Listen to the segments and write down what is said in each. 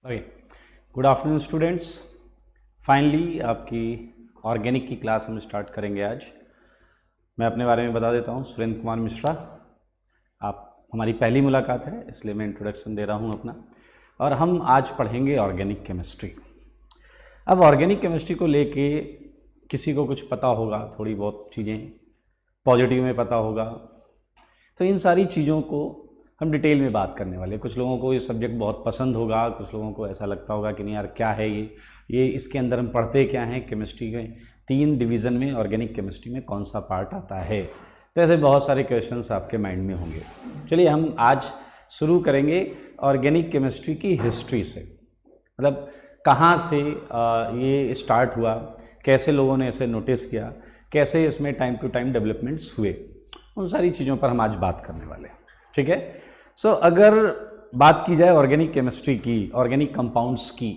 Okay, good afternoon students. Finally आपकी organic की class हम स्टार्ट करेंगे आज। मैं अपने बारे में बता देता हूँ, सुरेंद्र कुमार मिश्रा। आप हमारी पहली मुलाकात है, इसलिए मैं इंट्रोडक्शन दे रहा हूँ अपना। और हम आज पढ़ेंगे ऑर्गेनिक केमिस्ट्री। अब ऑर्गेनिक केमिस्ट्री को लेके किसी को कुछ पता होगा, थोड़ी बहुत चीज़ें पॉजिटिव में पता होगा, तो इन सारी चीज़ों को हम डिटेल में बात करने वाले। कुछ लोगों को ये सब्जेक्ट बहुत पसंद होगा, कुछ लोगों को ऐसा लगता होगा कि नहीं यार क्या है ये इसके अंदर हम पढ़ते क्या हैं। केमिस्ट्री के 3 डिवीज़न में ऑर्गेनिक केमिस्ट्री में कौन सा पार्ट आता है, तो ऐसे बहुत सारे क्वेश्चंस आपके माइंड में होंगे। चलिए हम आज शुरू करेंगे ऑर्गेनिक केमिस्ट्री की हिस्ट्री से, मतलब कहाँ से ये स्टार्ट हुआ, कैसे लोगों ने इसे नोटिस किया, कैसे इसमें टाइम टू टाइम डेवलपमेंट्स हुए, उन सारी चीज़ों पर हम आज बात करने वाले हैं। ठीक है। सो अगर बात की जाए ऑर्गेनिक केमिस्ट्री की, ऑर्गेनिक कंपाउंड्स की,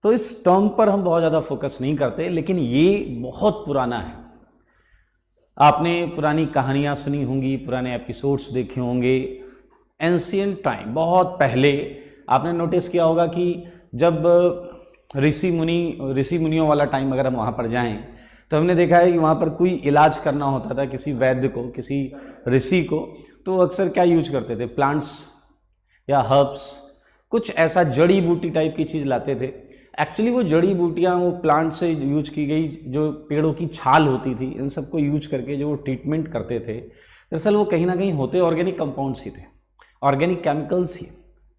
तो इस टर्म पर हम बहुत ज़्यादा फोकस नहीं करते, लेकिन ये बहुत पुराना है। आपने पुरानी कहानियाँ सुनी होंगी, पुराने एपिसोड्स देखे होंगे। एंशिएंट टाइम, बहुत पहले आपने नोटिस किया होगा कि जब ऋषि मुनियों वाला टाइम अगर हम वहाँ पर जाएं तो हमने देखा है कि वहाँ पर कोई इलाज करना होता था किसी वैद्य को, किसी ऋषि को, तो अक्सर क्या यूज करते थे, प्लांट्स या हर्ब्स, कुछ ऐसा जड़ी बूटी टाइप की चीज़ लाते थे। एक्चुअली वो जड़ी बूटियाँ वो प्लांट से यूज की गई जो पेड़ों की छाल होती थी, इन सबको यूज करके जो वो ट्रीटमेंट करते थे, दरअसल वो कहीं ना कहीं होते ऑर्गेनिक कंपाउंड्स ही थे, ऑर्गेनिक केमिकल्स ही,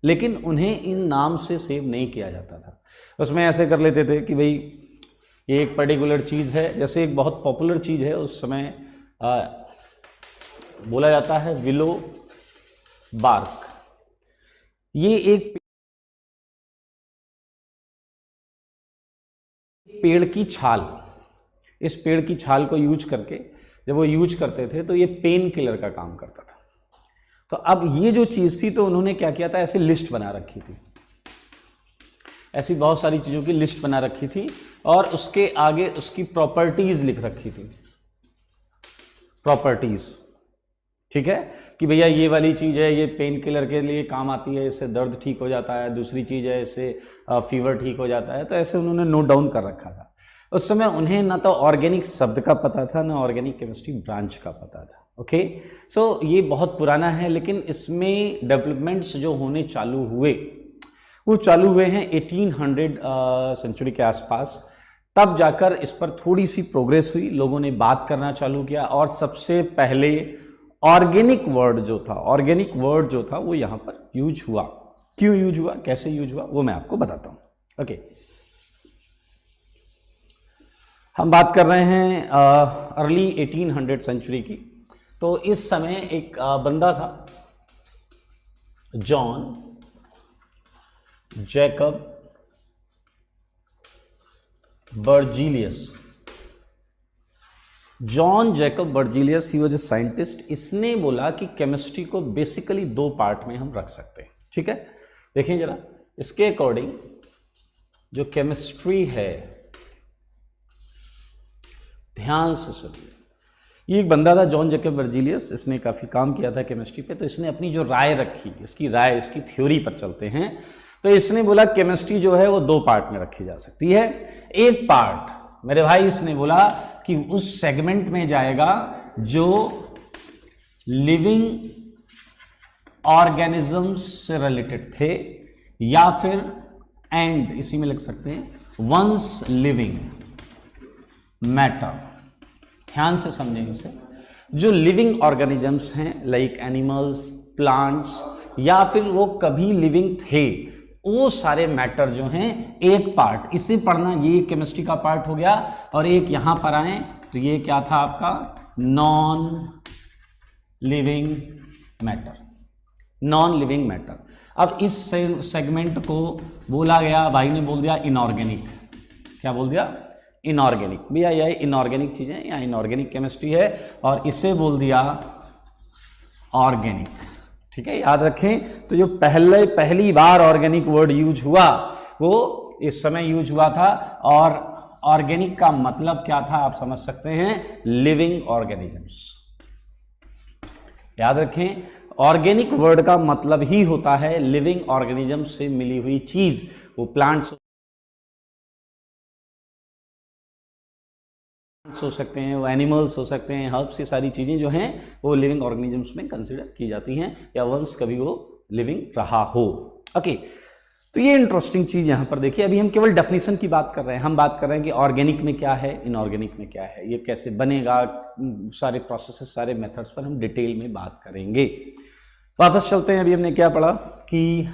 लेकिन उन्हें इन नाम से सेव नहीं किया जाता था। उसमें ऐसे कर लेते थे कि भाई ये एक पर्टिकुलर चीज़ है, जैसे एक बहुत पॉपुलर चीज़ है उस समय बोला जाता है विलो बार्क। ये एक पेड़ की छाल, इस पेड़ की छाल को यूज करके जब वो यूज करते थे तो ये पेन किलर का काम करता था। तो अब ये जो चीज़ थी तो उन्होंने क्या किया था, ऐसी लिस्ट बना रखी थी, ऐसी बहुत सारी चीज़ों की लिस्ट बना रखी थी और उसके आगे उसकी प्रॉपर्टीज लिख रखी थी, प्रॉपर्टीज। ठीक है कि भैया ये वाली चीज़ है, ये पेन किलर के लिए काम आती है, इससे दर्द ठीक हो जाता है, दूसरी चीज़ है इससे फीवर ठीक हो जाता है। तो ऐसे उन्होंने नोट डाउन कर रखा था। उस समय उन्हें ना तो ऑर्गेनिक शब्द का पता था, ना ऑर्गेनिक केमिस्ट्री ब्रांच का पता था। ओके, सो ये बहुत पुराना है, लेकिन इसमें डेवलपमेंट्स जो होने चालू हुए वो चालू हुए हैं 1800 सेंचुरी के आसपास। तब जाकर इस पर थोड़ी सी प्रोग्रेस हुई, लोगों ने बात करना चालू किया और सबसे पहले ऑर्गेनिक वर्ड जो था वो यहाँ पर यूज हुआ। क्यों यूज हुआ, कैसे यूज हुआ, वो मैं आपको बताता हूँ। ओके, हम बात कर रहे हैं अर्ली 1800 सेंचुरी की। तो इस समय एक बंदा था, John Jacob Berzelius. John Jacob Berzelius, he was a scientist. इसने बोला कि केमिस्ट्री को बेसिकली 2 पार्ट में हम रख सकते हैं। ठीक है, देखिए जरा, इसके अकॉर्डिंग जो केमिस्ट्री है, ध्यान से सुनिए। ये एक बंदा था जॉन जैकब बर्जीलियस, इसने काफ़ी काम किया था केमिस्ट्री पे। तो इसने अपनी जो राय रखी, इसकी थ्योरी पर चलते हैं, तो इसने बोला केमिस्ट्री जो है वो 2 पार्ट में रखी जा सकती है। एक पार्ट मेरे भाई इसने बोला कि उस सेगमेंट में जाएगा जो लिविंग ऑर्गेनिजम्स से रिलेटेड थे, या फिर एंड इसी में लिख सकते हैं वंस लिविंग मैटर। ध्यान से समझेंगे इसे। जो लिविंग ऑर्गेनिजम्स हैं लाइक एनिमल्स, प्लांट्स, या फिर वो कभी लिविंग थे, वो सारे मैटर जो हैं, एक पार्ट इसे पढ़ना, ये केमिस्ट्री का पार्ट हो गया। और एक यहां पर आए तो ये क्या था आपका, non living matter, non living matter. अब इस सेगमेंट को बोला गया, भाई ने बोल दिया इनऑर्गेनिक। क्या बोल दिया, इनऑर्गेनिक। भैया ये इनऑर्गेनिक चीजें या इनऑर्गेनिक केमिस्ट्री है, और इसे बोल दिया ऑर्गेनिक। ठीक है, याद रखें। तो जो पहली बार ऑर्गेनिक वर्ड यूज हुआ वो इस समय यूज हुआ था, और ऑर्गेनिक का मतलब क्या था आप समझ सकते हैं, लिविंग ऑर्गेनिजम्स। याद रखें, ऑर्गेनिक वर्ड का मतलब ही होता है लिविंग ऑर्गेनिज्म से मिली हुई चीज। वो प्लांट्स हो सकते हैं, वो एनिमल्स हो सकते हैं, हर्ब्स, ये सारी चीजें जो हैं वो लिविंग ऑर्गेनिजम्स में कंसिडर की जाती हैं, या वंस कभी वो लिविंग रहा हो। ओके, तो ये इंटरेस्टिंग चीज यहां पर देखिए। अभी हम केवल डेफिनेशन की बात कर रहे हैं, हम बात कर रहे हैं कि ऑर्गेनिक में क्या है, इनऑर्गेनिक में क्या है, ये कैसे बनेगा, सारे प्रोसेसेस, सारे मेथड्स पर हम डिटेल में बात करेंगे। वापस चलते हैं। अभी हमने क्या पढ़ा कि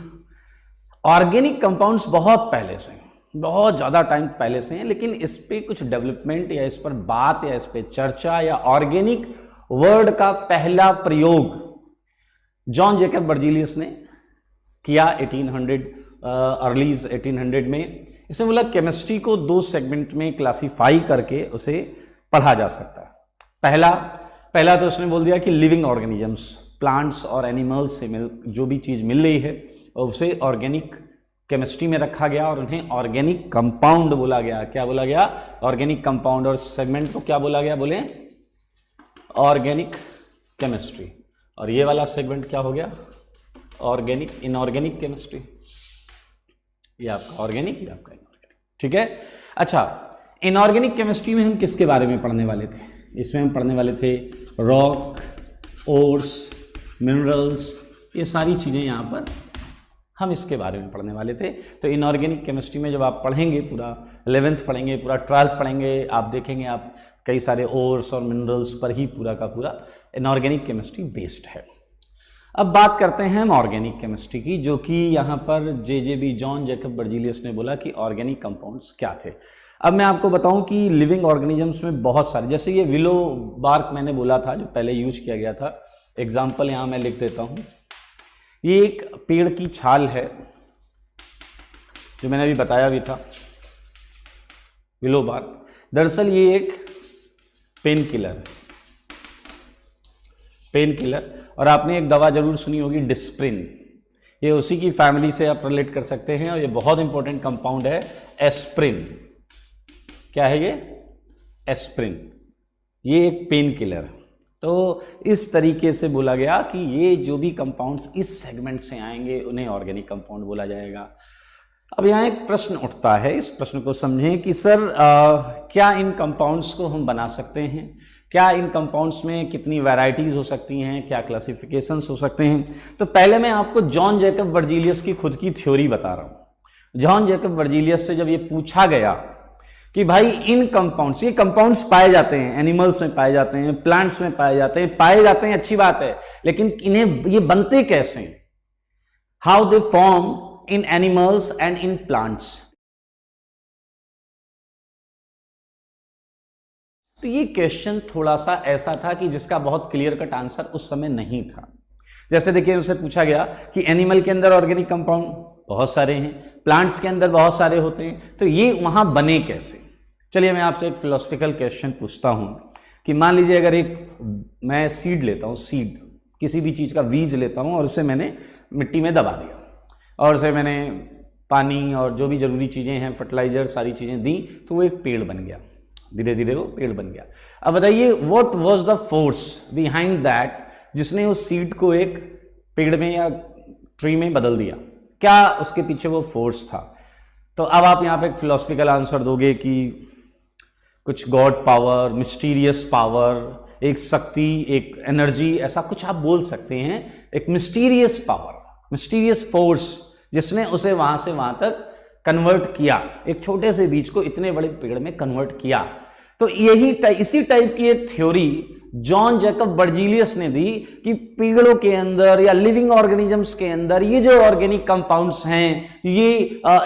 ऑर्गेनिक कंपाउंड्स बहुत पहले से, बहुत ज़्यादा टाइम पहले से हैं, लेकिन इस पर कुछ डेवलपमेंट या इस पर बात या इस पर चर्चा या ऑर्गेनिक वर्ड का पहला प्रयोग जॉन जेकब बर्जीलियस ने किया 1800 अर्ली 1800 में। इसने बोला केमिस्ट्री को 2 सेगमेंट में क्लासीफाई करके उसे पढ़ा जा सकता है। पहला तो उसने बोल दिया कि लिविंग ऑर्गेनिजम्स, प्लांट्स और एनिमल्स से जो भी चीज़ मिल रही है उसे ऑर्गेनिक केमिस्ट्री में रखा गया और उन्हें ऑर्गेनिक कंपाउंड बोला गया। क्या बोला गया? Organic compound. और सेगमेंट को क्या बोला गया? बोले ऑर्गेनिक केमिस्ट्री। और ये वाला सेगमेंट क्या हो गया? Organic inorganic chemistry. ये आपका ऑर्गेनिक, ये आपका इनऑर्गेनिक। ठीक है। अच्छा, इनऑर्गेनिक केमिस्ट्री में हम किसके बारे में पढ़ने वाले थे? इसमें हम पढ़ने वाले थे रॉक, ओर्स, मिनरल्स, ये सारी चीज़ें यहाँ पर हम इसके बारे में पढ़ने वाले थे। तो इनऑर्गेनिक केमिस्ट्री में जब आप पढ़ेंगे, पूरा 11th पढ़ेंगे, पूरा 12th पढ़ेंगे, आप देखेंगे आप कई सारे ओर्स और मिनरल्स पर ही पूरा का पूरा इनऑर्गेनिक केमिस्ट्री बेस्ड है। अब बात करते हैं हम ऑर्गेनिक केमिस्ट्री की, जो कि यहाँ पर जे.जे.बी. जॉन जेकब बर्जीलियस ने बोला कि ऑर्गेनिक कंपाउंड्स क्या थे। अब मैं आपको बताऊं कि लिविंग ऑर्गेनिजम्स में बहुत सारे, जैसे ये विलो बार्क मैंने बोला था जो पहले यूज किया गया था, एग्जाम्पल यहाँ मैं लिख देता हूँ। ये एक पेड़ की छाल है जो मैंने अभी बताया भी था, विलो बार्क। दरअसल ये एक पेन किलर है, पेन किलर। और आपने एक दवा जरूर सुनी होगी डिस्प्रिन, ये उसी की फैमिली से आप रिलेट कर सकते हैं। और ये बहुत इंपॉर्टेंट कंपाउंड है एस्प्रिन। क्या है ये? एस्प्रिन। ये एक पेन किलर है। तो इस तरीके से बोला गया कि ये जो भी कंपाउंड्स इस सेगमेंट से आएंगे उन्हें ऑर्गेनिक कंपाउंड बोला जाएगा। अब यहाँ एक प्रश्न उठता है, इस प्रश्न को समझें कि सर क्या इन कंपाउंड्स को हम बना सकते हैं? क्या इन कंपाउंड्स में कितनी वैरायटीज हो सकती हैं? क्या क्लासिफिकेशंस हो सकते हैं? तो पहले मैं आपको जॉन जेकब बर्जीलियस की खुद की थ्योरी बता रहा हूँ। जॉन जेकब बर्जीलियस से जब ये पूछा गया कि भाई इन कंपाउंड्स, ये कंपाउंड्स पाए जाते हैं, एनिमल्स में पाए जाते हैं, प्लांट्स में पाए जाते हैं, अच्छी बात है, लेकिन इन्हें ये बनते कैसे हैं? How they form in animals and in plants. तो ये क्वेश्चन थोड़ा सा ऐसा था कि जिसका बहुत क्लियर कट आंसर उस समय नहीं था। जैसे देखिए, उनसे पूछा गया कि एनिमल के अंदर ऑर्गेनिक कंपाउंड बहुत सारे हैं, प्लांट्स के अंदर बहुत सारे होते हैं, तो ये वहां बने कैसे? चलिए मैं आपसे एक फिलोसफिकल क्वेश्चन पूछता हूं कि मान लीजिए अगर मैं सीड लेता हूं, सीड किसी भी चीज़ का बीज लेता हूं और उसे मैंने मिट्टी में दबा दिया और उसे मैंने पानी और जो भी ज़रूरी चीज़ें हैं, फर्टिलाइजर, सारी चीज़ें दी, तो वो एक पेड़ बन गया। धीरे धीरे वो पेड़ बन गया। अब बताइए what was the force behind that जिसने उस सीड को एक पेड़ में या ट्री में बदल दिया? क्या उसके पीछे वो फोर्स था? तो अब आप यहाँ पे एक फिलोसफिकल आंसर दोगे कि कुछ गॉड पावर, मिस्टीरियस पावर, एक शक्ति, एक एनर्जी, ऐसा कुछ आप बोल सकते हैं। एक मिस्टीरियस पावर, मिस्टीरियस फोर्स जिसने उसे वहां से वहां तक कन्वर्ट किया, एक छोटे से बीज को इतने बड़े पेड़ में कन्वर्ट किया। तो इसी टाइप की एक थ्योरी जॉन जेकब बर्जीलियस ने दी कि पेड़ों के अंदर या लिविंग ऑर्गेनिजम्स के अंदर ये जो ऑर्गेनिक कंपाउंड्स हैं, ये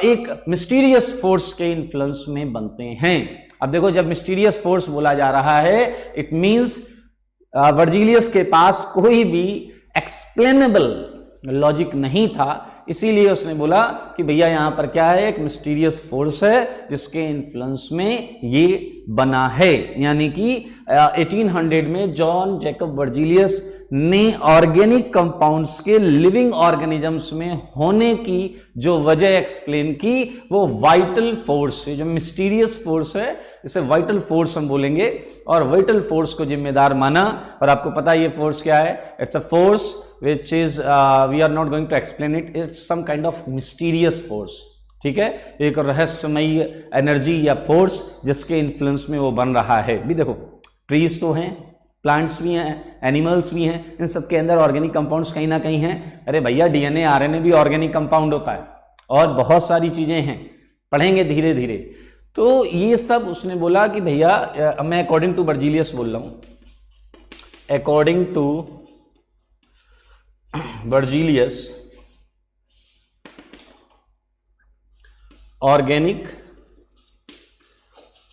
एक मिस्टीरियस फोर्स के इन्फ्लुएंस में बनते हैं। अब देखो, जब मिस्टीरियस फोर्स बोला जा रहा है, इट मींस बर्जीलियस के पास कोई भी एक्सप्लेनेबल लॉजिक नहीं था इसीलिए उसने बोला कि भैया यहाँ पर क्या है, एक मिस्टीरियस फोर्स है जिसके इन्फ्लुएंस में ये बना है। यानी कि 1800 में जॉन जैकब बर्जीलियस ने ऑर्गेनिक कंपाउंड्स के लिविंग ऑर्गेनिजम्स में होने की जो वजह एक्सप्लेन की, वो वाइटल फोर्स है, जो मिस्टीरियस फोर्स है, इसे वाइटल फोर्स हम बोलेंगे, और वाइटल फोर्स को जिम्मेदार माना। और आपको पता है ये फोर्स क्या है, it's a force which is we are not going to explain it, it's some kind of mysterious force, ठीक है, एक रहस्यमयी एनर्जी या फोर्स जिसके इन्फ्लुएंस में वो बन रहा है। भी देखो, ट्रीज तो हैं, प्लांट्स भी हैं, एनिमल्स भी हैं, इन सब के अंदर ऑर्गेनिक कंपाउंड्स कहीं ना कहीं हैं। अरे भैया डीएनए आरएनए भी ऑर्गेनिक कंपाउंड होता है, और बहुत सारी चीजें हैं, पढ़ेंगे धीरे धीरे। तो ये सब उसने बोला कि भैया, मैं अकॉर्डिंग टू बर्जीलियस बोल रहा हूं, according to Berzelius, organic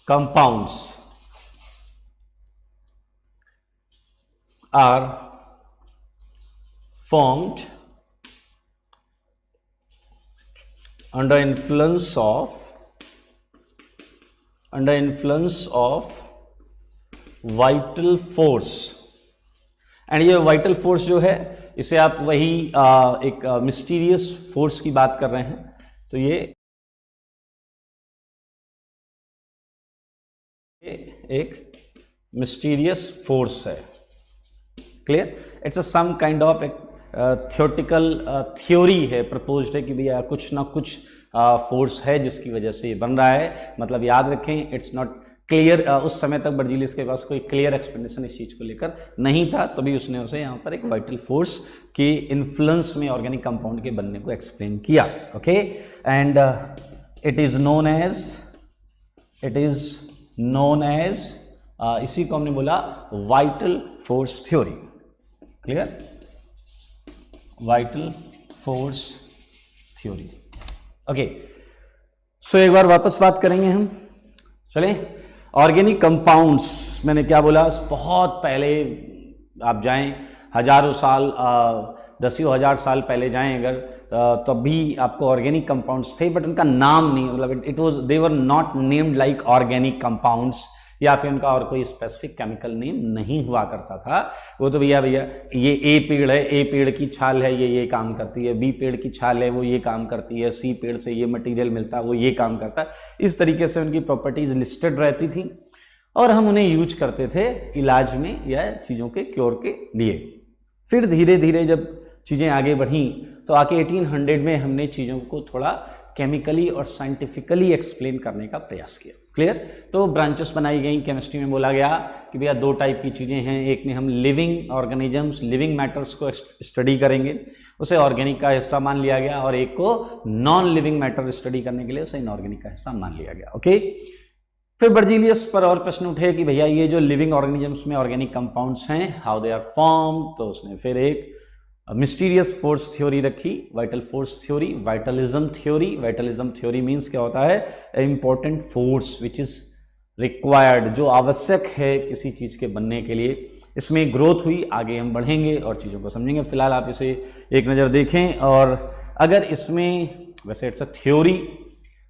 compounds are formed under influence of vital force, and ये वाइटल फोर्स जो है, इसे आप वही एक मिस्टीरियस फोर्स की बात कर रहे हैं। तो ये एक मिस्टीरियस फोर्स है, clear. It's a some kind of एक थियोटिकल थ्योरी है, प्रपोज्ड है कि भैया कुछ ना कुछ फोर्स है जिसकी वजह से ये बन रहा है। मतलब याद रखें, इट्स नॉट क्लियर, उस समय तक बर्जीलियस के पास कोई क्लियर एक्सप्लेनेशन इस चीज़ को लेकर नहीं था, तभी उसने उसे यहाँ पर एक वाइटल फोर्स के इन्फ्लुएंस में ऑर्गेनिक कंपाउंड के बनने को एक्सप्लेन किया। Okay, and it is known as इसी को हमने बोला vital force theory, clear, vital force theory. Okay, so एक बार वापस बात करेंगे हम, चलें। ऑर्गेनिक कंपाउंड्स, मैंने क्या बोला, बहुत पहले आप जाएं, हजारों साल, दसियों हजार साल पहले जाएं अगर, तब भी आपको ऑर्गेनिक कंपाउंड्स थे, बट उनका नाम नहीं, मतलब it was, they were not named like organic compounds, या फिर उनका और कोई स्पेसिफिक केमिकल नेम नहीं हुआ करता था। वो तो भैया ये ए पेड़ है, ए पेड़ की छाल है, ये काम करती है, बी पेड़ की छाल है, वो ये काम करती है, सी पेड़ से ये मटेरियल मिलता है, वो ये काम करता है। इस तरीके से उनकी प्रॉपर्टीज लिस्टेड रहती थी, और हम उन्हें यूज करते थे इलाज में या चीज़ों के क्योर के लिए। फिर धीरे धीरे जब चीज़ें आगे बढ़ी, तो आके 1800 में हमने चीज़ों को थोड़ा केमिकली और साइंटिफिकली एक्सप्लेन करने का प्रयास किया, क्लियर। तो ब्रांचेस बनाई गई, केमिस्ट्री में बोला गया कि भैया दो टाइप की चीज़ें हैं, एक में हम लिविंग ऑर्गेनिजम्स, लिविंग मैटर्स को स्टडी करेंगे, उसे ऑर्गेनिक का हिस्सा मान लिया गया, और एक को नॉन लिविंग मैटर स्टडी करने के लिए उसे इनऑर्गेनिक का हिस्सा मान लिया गया। ओके, फिर बर्जीलियस पर और प्रश्न उठे कि भैया ये जो लिविंग ऑर्गेनिजम्स में ऑर्गेनिक कंपाउंड्स हैं, हाउ दे आर फॉर्म, तो उसने फिर एक मिस्टीरियस फोर्स थ्योरी रखी, vital force theory, vitalism theory. Vitalism theory means क्या होता है, important force which is required, जो आवश्यक है किसी चीज़ के बनने के लिए। इसमें ग्रोथ हुई, आगे हम बढ़ेंगे और चीज़ों को समझेंगे। फिलहाल आप इसे एक नज़र देखें, और अगर इसमें, वैसे इट्स अ थ्योरी,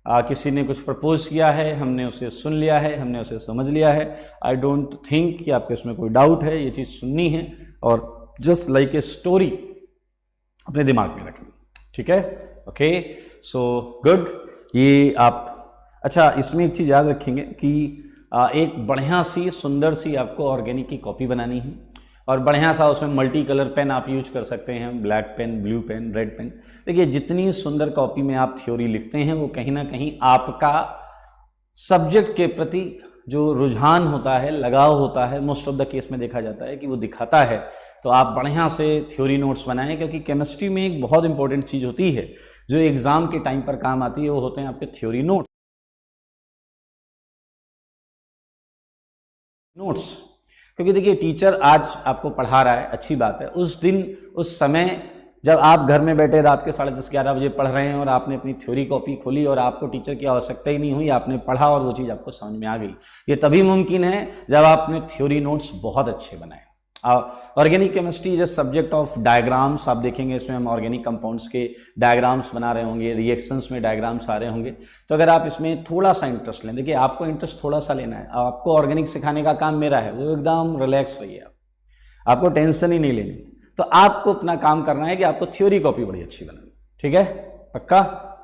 किसी ने कुछ प्रपोज किया है, हमने उसे सुन लिया है, हमने उसे समझ लिया है, आई डोंट थिंक कि आपको इसमें कोई डाउट है, ये चीज़ सुननी है और जस्ट लाइक ए स्टोरी अपने दिमाग में रखनी, ठीक है। Okay, so good. ये आप, अच्छा, इसमें एक चीज़ याद रखेंगे कि एक बढ़िया सी सुंदर सी आपको ऑर्गेनिक की कॉपी बनानी है, और बढ़िया सा उसमें मल्टी कलर पेन आप यूज कर सकते हैं, black pen, blue pen, red pen. देखिए, जितनी सुंदर कॉपी में आप थ्योरी लिखते हैं, वो कहीं ना कहीं आपका सब्जेक्ट के प्रति जो रुझान होता है, लगाव होता है, मोस्ट ऑफ द केस में देखा जाता है कि वो दिखाता है। तो आप बढ़िया से थ्योरी नोट्स बनाएं, क्योंकि केमिस्ट्री में एक बहुत इंपॉर्टेंट चीज़ होती है जो एग्जाम के टाइम पर काम आती है, वो होते हैं आपके थ्योरी नोट्स। क्योंकि देखिए, टीचर आज आपको पढ़ा रहा है, अच्छी बात है, उस दिन, उस समय जब आप घर में बैठे रात के 10:30 11 बजे पढ़ रहे हैं और आपने अपनी थ्योरी कॉपी खोली और आपको टीचर की आवश्यकता ही नहीं हुई, आपने पढ़ा और वो चीज़ आपको समझ में आ गई, ये तभी मुमकिन है जब आपने थ्योरी नोट्स बहुत अच्छे बनाए। Organic chemistry is a subject of diagrams. आप देखेंगे इसमें हम ऑर्गेनिक कंपाउंड्स के डायग्राम्स बना रहे होंगे, रिएक्शंस में डायग्राम्स आ रहे होंगे। तो अगर आप इसमें थोड़ा सा इंटरेस्ट लें, देखिए आपको इंटरेस्ट थोड़ा सा लेना है, आपको ऑर्गेनिक सिखाने का काम मेरा है, वो एकदम रिलैक्स रहिए, आपको टेंशन ही नहीं लेनी। तो आपको अपना काम करना है कि आपको थ्योरी कॉपी बड़ी अच्छी बनानी, ठीक है, पक्का।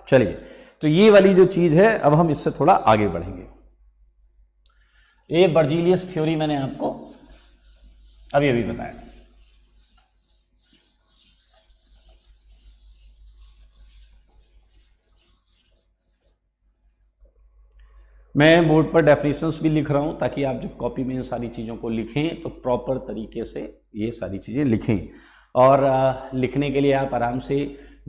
चलिए, तो ये वाली जो चीज है अब हम इससे थोड़ा आगे बढ़ेंगे। ये बर्जीलियस थ्योरी मैंने आपको अभी बताया। मैं बोर्ड पर डेफिनेशंस भी लिख रहा हूं ताकि आप जब कॉपी में इन सारी चीज़ों को लिखें तो प्रॉपर तरीके से ये सारी चीज़ें लिखें। और लिखने के लिए आप आराम से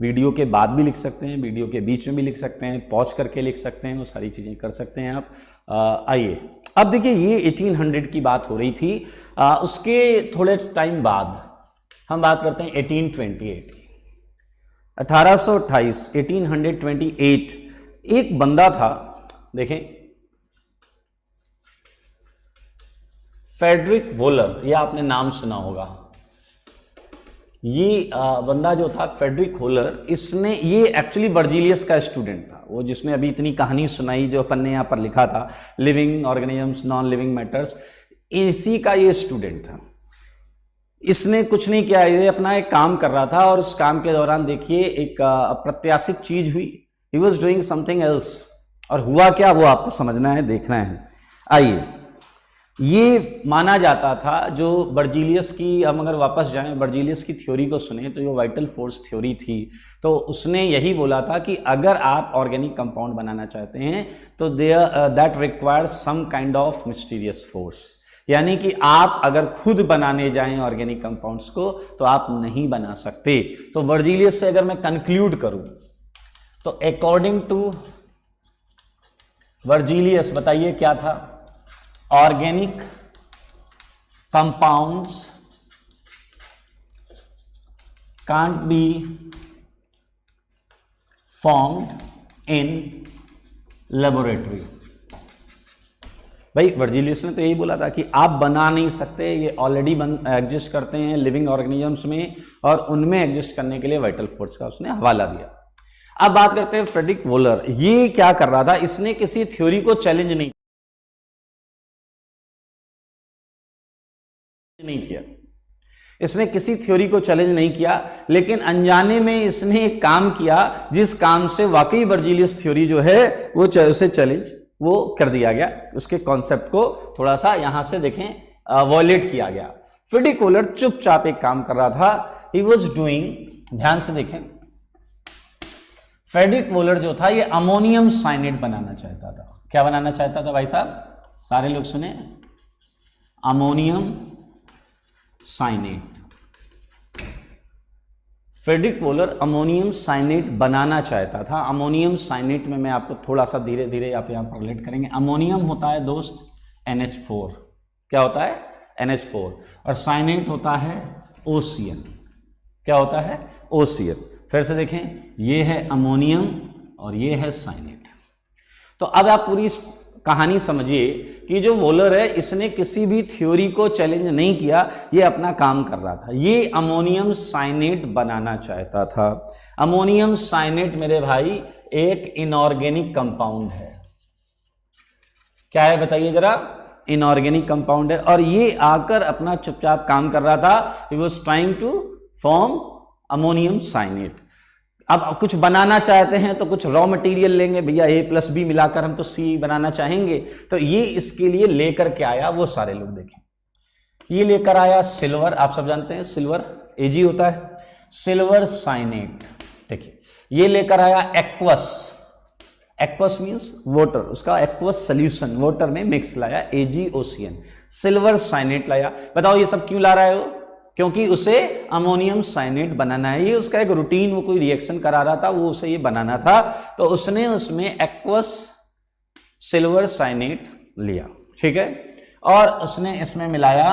वीडियो के बाद भी लिख सकते हैं, वीडियो के बीच में भी लिख सकते हैं, पॉज करके लिख सकते हैं, वो सारी चीज़ें कर सकते हैं आप। आइए अब देखिए, ये 1800 की बात हो रही थी। उसके थोड़े टाइम बाद हम बात करते हैं 1828 की। 1828 1828 एक बंदा था, देखें, फ्रेडरिक वोलर, ये आपने नाम सुना होगा। ये बंदा जो था फ्रेडरिक वोलर, इसने, ये एक्चुअली बर्जीलियस का स्टूडेंट था, वो जिसने अभी इतनी कहानी सुनाई जो अपन ने यहाँ पर लिखा था, living organisms non living matters, इसी का ये स्टूडेंट था। इसने कुछ नहीं किया, ये अपना एक काम कर रहा था और उस काम के दौरान देखिए एक अप्रत्याशित चीज हुई। He was doing something else, और हुआ क्या वो आपको समझना है, देखना है। आइए, ये माना जाता था जो बर्जीलियस की, हम अगर वापस जाएं बर्जीलियस की थ्योरी को सुने तो जो वाइटल फोर्स थ्योरी थी, तो उसने यही बोला था कि अगर आप ऑर्गेनिक कंपाउंड बनाना चाहते हैं तो that requires some kind of mysterious force, यानी कि आप अगर खुद बनाने जाएं ऑर्गेनिक कंपाउंड्स को तो आप नहीं बना सकते। तो बर्जीलियस से अगर मैं कंक्लूड करूं तो अकॉर्डिंग टू बर्जीलियस, बताइए क्या था, organic compounds can't be formed in laboratory. भाई बर्जीलियस ने तो यही बोला था कि आप बना नहीं सकते, ये ऑलरेडी एग्जिस्ट करते हैं लिविंग ऑर्गेनिजम्स में, और उनमें एग्जिस्ट करने के लिए वाइटल फोर्स का उसने हवाला दिया। अब बात करते हैं फ्रेडरिक वोलर। ये क्या कर रहा था, इसने किसी थ्योरी को चैलेंज नहीं किया, इसने किसी थ्योरी को चैलेंज नहीं किया, लेकिन अनजाने में इसने एक काम किया जिस काम से वाकई बर्जीलियस थ्योरी जो है वो उसे चैलेंज वो कर दिया गया, उसके कॉन्सेप्ट को थोड़ा सा यहां से देखें वॉयलेट किया गया। फ्रेडरिक वोलर चुपचाप एक काम कर रहा था, ही वॉज डूइंग, ध्यान से देखें, फ्रेडरिक वोलर जो था ये अमोनियम साइनेट बनाना चाहता था। क्या बनाना चाहता था भाई साहब, सारे लोग सुने, ammonium cyanate. Friedrich Wohler ammonium cyanate बनाना चाहता था। अमोनियम साइनेट में मैं आपको थोड़ा सा धीरे धीरे आप यहाँ पर रिलेट करेंगे। अमोनियम होता है दोस्त NH4, क्या होता है NH4, और साइनेट होता है OCN। क्या होता है OCN। फिर से देखें, ये है अमोनियम और ये है साइनेट। तो अब आप पूरी कहानी समझिए कि जो वोलर है इसने किसी भी थ्योरी को चैलेंज नहीं किया, ये अपना काम कर रहा था। ये अमोनियम साइनेट बनाना चाहता था। अमोनियम साइनेट मेरे भाई एक इनऑर्गेनिक कंपाउंड है। क्या है बताइए जरा, इनऑर्गेनिक कंपाउंड है, और ये आकर अपना चुपचाप काम कर रहा था। He was trying to form ammonium cyanate. अब कुछ बनाना चाहते हैं तो कुछ रॉ मटेरियल लेंगे, भैया A+B मिलाकर हम तो C बनाना चाहेंगे, तो ये इसके लिए लेकर के आया, वो सारे लोग देखें, ये लेकर आया सिल्वर, आप सब जानते हैं सिल्वर Ag होता है, सिल्वर साइनेट। देखिए ये लेकर आया एक्वस, एक्वस मींस वाटर, उसका एक्वस सोल्यूशन वाटर में मिक्स लाया, AgOCN, सिल्वर साइनेट लाया। बताओ ये सब क्यों ला रहा है वो, क्योंकि उसे अमोनियम साइनेट बनाना है। ये उसका एक रूटीन, वो कोई रिएक्शन करा रहा था, वो उसे ये बनाना था, तो उसने उसमें एक्वस सिल्वर साइनेट लिया, ठीक है, और उसने इसमें मिलाया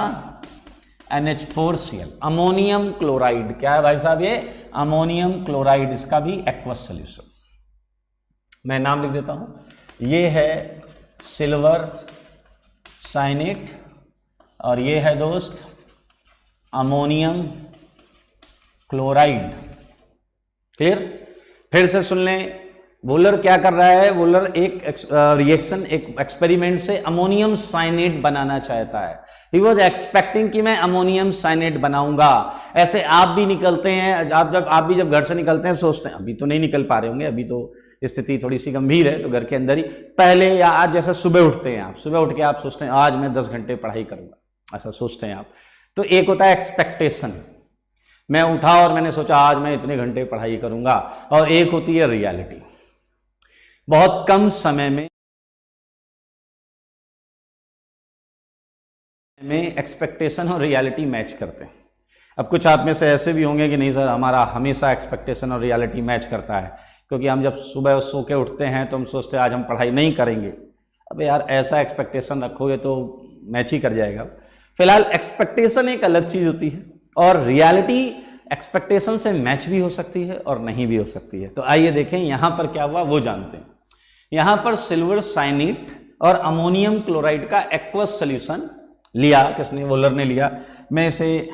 NH4Cl, अमोनियम क्लोराइड। क्या है भाई साहब ये, अमोनियम क्लोराइड, इसका भी एक्वस सोल्यूशन। मैं नाम लिख देता हूं, ये है सिल्वर साइनेट और ये है दोस्त अमोनियम क्लोराइड। क्लियर? फिर से सुन लें, वोलर क्या कर रहा है? वोलर एक रिएक्शन, एक एक्सपेरिमेंट से अमोनियम साइनेट बनाना चाहता है। ही वॉज एक्सपेक्टिंग कि मैं अमोनियम साइनेट बनाऊंगा। ऐसे आप भी निकलते हैं, आप भी जब घर से निकलते हैं सोचते हैं, अभी तो नहीं निकल पा रहे होंगे, अभी तो स्थिति थोड़ी सी गंभीर है, तो घर के अंदर ही पहले, या आज जैसे सुबह उठते हैं आप, सुबह उठ के आप सोचते हैं आज मैं 10 घंटे पढ़ाई करूंगा, ऐसा सोचते हैं आप। तो एक होता है एक्सपेक्टेशन, मैं उठा और मैंने सोचा आज मैं इतने घंटे पढ़ाई करूंगा, और एक होती है रियलिटी। बहुत कम समय में एक्सपेक्टेशन और रियलिटी मैच करते हैं। अब कुछ आप में से ऐसे भी होंगे कि नहीं सर, हमारा हमेशा एक्सपेक्टेशन और रियलिटी मैच करता है, क्योंकि हम जब सुबह सो के उठते हैं तो हम सोचते हैं आज हम पढ़ाई नहीं करेंगे। अब यार ऐसा एक्सपेक्टेशन रखोगे तो मैच ही कर जाएगा। फिलहाल एक्सपेक्टेशन एक अलग चीज होती है, और रियलिटी एक्सपेक्टेशन से मैच भी हो सकती है और नहीं भी हो सकती है। तो आइए देखें यहां पर क्या हुआ, वो जानते हैं। यहां पर सिल्वर साइनेट और अमोनियम क्लोराइड का एक्वस सॉल्यूशन लिया, किसने? वोलर ने लिया। मैं इसे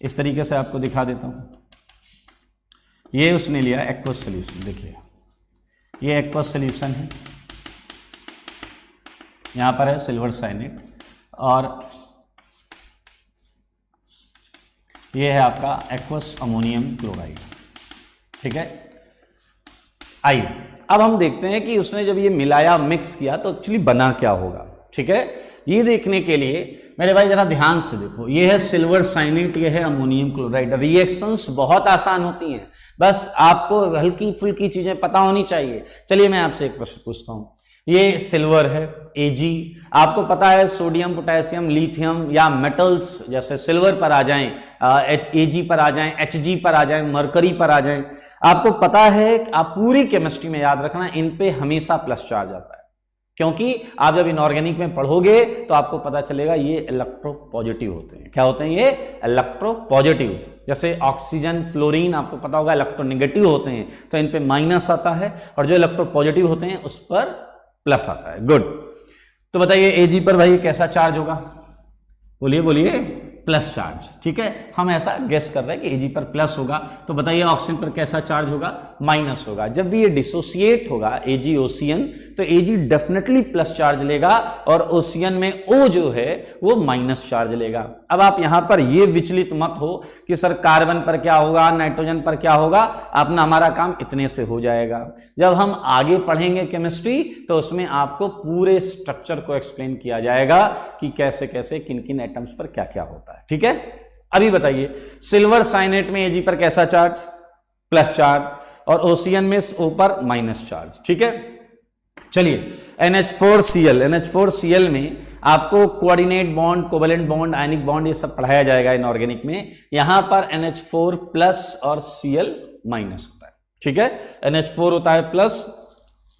इस तरीके से आपको दिखा देता हूं। ये उसने लिया एक्वस सॉल्यूशन, देखिए ये एक्वस सॉल्यूशन है, यहां पर है सिल्वर साइनेट, और ये है आपका एक्वस अमोनियम क्लोराइड। ठीक है, आइए अब हम देखते हैं कि उसने जब ये मिलाया, मिक्स किया, तो एक्चुअली बना क्या होगा। ठीक है, ये देखने के लिए मेरे भाई जरा ध्यान से देखो, ये है सिल्वर साइनेट, ये है अमोनियम क्लोराइड। रिएक्शंस बहुत आसान होती हैं, बस आपको हल्की फुल्की चीजें पता होनी चाहिए। चलिए मैं आपसे एक प्रश्न पूछता हूं, ये सिल्वर है Ag, आपको पता है सोडियम, पोटेशियम, लिथियम या मेटल्स जैसे सिल्वर पर आ जाएं, Ag पर आ जाएं, Hg पर आ जाएं, मरकरी पर आ जाएं, आपको पता है, आप पूरी केमिस्ट्री में याद रखना इन पे हमेशा प्लस चार्ज आता है, क्योंकि आप जब इनऑर्गेनिक में पढ़ोगे तो आपको पता चलेगा ये इलेक्ट्रोपॉजिटिव होते हैं। क्या होते हैं ये? इलेक्ट्रोपॉजिटिव। जैसे ऑक्सीजन, फ्लोरीन आपको पता होगा इलेक्ट्रोनेगेटिव होते हैं, तो इन पे माइनस आता है, और जो इलेक्ट्रोपॉजिटिव होते हैं उस पर प्लस आता है। गुड, तो बताइए Ag पर भाई कैसा चार्ज होगा? बोलिए बोलिए, प्लस चार्ज। ठीक है, हम ऐसा गेस कर रहे हैं कि Ag पर प्लस होगा, तो बताइए ऑक्सीजन पर कैसा चार्ज होगा? माइनस होगा। जब भी ये डिसोसिएट होगा Ag ओसियन, तो Ag डेफिनेटली प्लस चार्ज लेगा, और ओसियन में O जो है वो माइनस चार्ज लेगा। अब आप यहां पर ये विचलित मत हो कि सर कार्बन पर क्या होगा, नाइट्रोजन पर क्या होगा, अपना हमारा काम इतने से हो जाएगा। जब हम आगे पढ़ेंगे केमिस्ट्री, तो उसमें आपको पूरे स्ट्रक्चर को एक्सप्लेन किया जाएगा कि कैसे कैसे किन किन एटम्स पर क्या क्या होता है। ठीक है, अभी बताइए सिल्वर साइनेट में Ag पर कैसा चार्ज? प्लस चार्ज, और ओसियन में O पर माइनस चार्ज। ठीक है, चलिए NH4Cl में आपको coordinate bond, covalent bond, ionic bond, ये सब पढ़ाया जाएगा इनऑर्गेनिक में। यहां पर NH4 प्लस और Cl माइनस होता है। ठीक है, NH4 होता है प्लस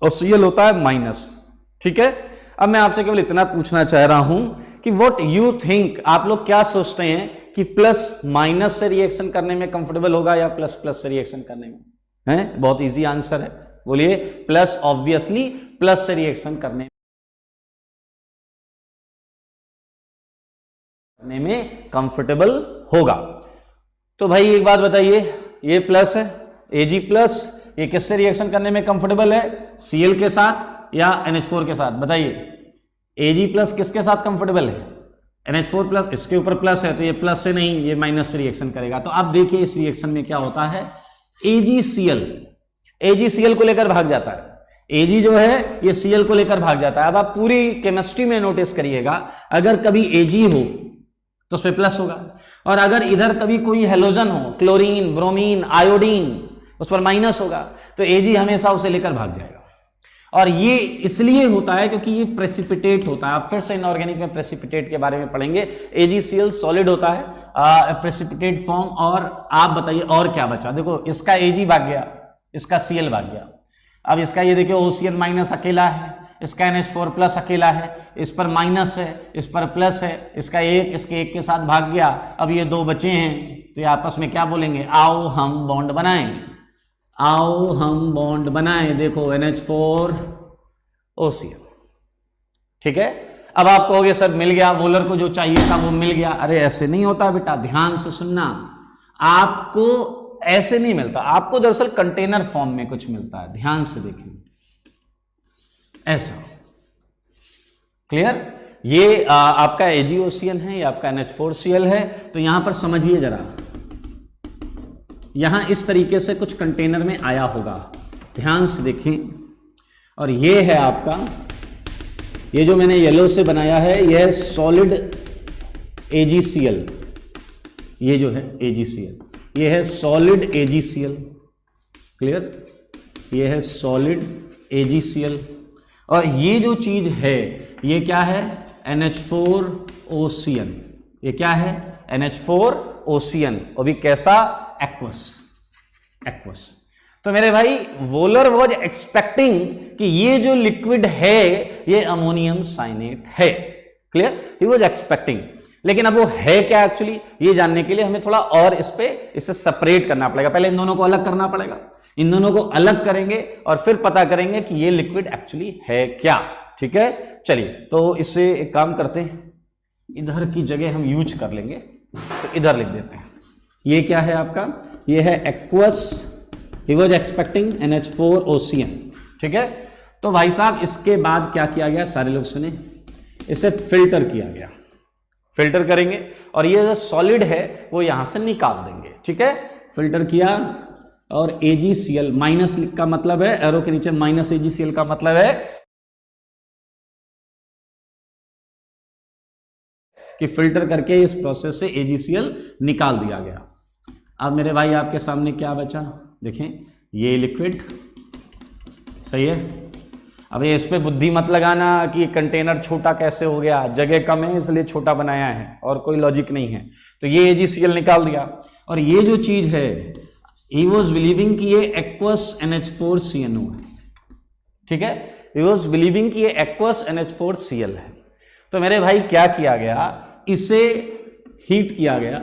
और Cl होता है माइनस। ठीक है, अब मैं आपसे केवल इतना पूछना चाह रहा हूं कि व्हाट यू थिंक, आप लोग क्या सोचते हैं कि प्लस माइनस से रिएक्शन करने में कंफर्टेबल होगा या प्लस प्लस से रिएक्शन करने में? है बहुत इजी आंसर है, बोलिए। प्लस, ऑब्वियसली प्लस से रिएक्शन करने में कंफर्टेबल होगा। तो भाई एक बात बताइए, ये प्लस है Ag प्लस, ये किससे रिएक्शन करने में कंफर्टेबल है? Cl के साथ या NH4 के साथ? बताइए Ag प्लस किसके साथ कंफर्टेबल है? NH4 प्लस, इसके ऊपर प्लस है तो ये प्लस से नहीं, ये माइनस से रिएक्शन करेगा। तो आप देखिए इस रिएक्शन में क्या होता है, AgCl को लेकर भाग जाता है। Ag जो है ये Cl को लेकर भाग जाता है। अब आप पूरी केमिस्ट्री में नोटिस करिएगा, अगर कभी Ag हो तो उस पर प्लस होगा, और अगर इधर कभी कोई हेलोजन हो, क्लोरीन, ब्रोमीन, आयोडीन, उस पर माइनस होगा, तो Ag हमेशा उसे लेकर भाग जाएगा। और ये इसलिए होता है क्योंकि ये प्रेसिपिटेट होता है। आप फिर से इनऑर्गेनिक में प्रेसिपिटेट के बारे में पढ़ेंगे। AgCl सॉलिड होता है, प्रेसिपिटेट फॉर्म। और आप बताइए और क्या बचा? देखो इसका Ag भाग गया, इसका Cl भाग गया। अब इसका ये देखिए ओसियन माइनस अकेला है, इसका NH4 प्लस अकेला है, इस पर माइनस है, इस पर प्लस है, इसका एक इसके एक के साथ भाग गया। अब ये दो बचे हैं, तो ये आपस में क्या बोलेंगे? आओ हम बॉन्ड बनाएं, आओ हम बॉन्ड बनाएं। देखो NH4 OCl। ठीक है, अब आप कहोगे सर मिल गया, वोलर को जो चाहिए था वो मिल गया। अरे ऐसे नहीं होता बेटा, ध्यान से सुनना। आपको ऐसे नहीं मिलता, आपको दरअसल कंटेनर फॉर्म में कुछ मिलता है। ध्यान से देखें, ऐसा। क्लियर? ये आपका AgOCN है, ये आपका NH4Cl है। तो यहां पर समझिए जरा, यहां इस तरीके से कुछ कंटेनर में आया होगा, ध्यान से देखें। और ये है आपका, ये जो मैंने येलो से बनाया है, यह है सॉलिड AgCl। ये जो है AgCl, ये है सॉलिड AgCl। क्लियर? ये है सॉलिड AgCl। और ये जो चीज है ये क्या है? NH4OCN। ये क्या है? NH4OCN। और भी कैसा? एक्वस। तो मेरे भाई वोलर वॉज एक्सपेक्टिंग कि ये जो लिक्विड है ये अमोनियम साइनेट है। क्लियर? He was expecting. लेकिन अब वो है क्या एक्चुअली, ये जानने के लिए हमें थोड़ा और इसे सेपरेट करना पड़ेगा। पहले इन दोनों को अलग करना पड़ेगा। इन दोनों को अलग करेंगे और फिर पता करेंगे कि ये लिक्विड एक्चुअली है क्या। ठीक है, चलिए तो इससे एक काम करते हैं, इधर की जगह हम यूज कर लेंगे, तो इधर लिख देते हैं। ये क्या है आपका? ये है aqueous. He was expecting NH4OCN। ठीक है, तो भाई साहब इसके बाद क्या किया गया, सारे लोग सुने, इसे फिल्टर किया गया। फिल्टर करेंगे और ये जो सॉलिड है वो यहां से निकाल देंगे। ठीक है, फिल्टर किया और AgCl माइनस का मतलब है, एरो के नीचे माइनस AgCl का मतलब है कि फिल्टर करके इस प्रोसेस से AgCl निकाल दिया गया। अब मेरे भाई आपके सामने क्या बचा, देखें, ये लिक्विड। सही है। अब ये इस पे बुद्धि मत लगाना कि कंटेनर छोटा कैसे हो गया, जगह कम है इसलिए छोटा बनाया है, और कोई लॉजिक नहीं है। तो ये AgCl निकाल दिया। और ये जो चीज है, he was believing कि ये aqueous NH4CnO है। ठीक है, he was believing कि ये aqueous NH4Cl है। तो मेरे भाई क्या किया गया, इसे हीट किया गया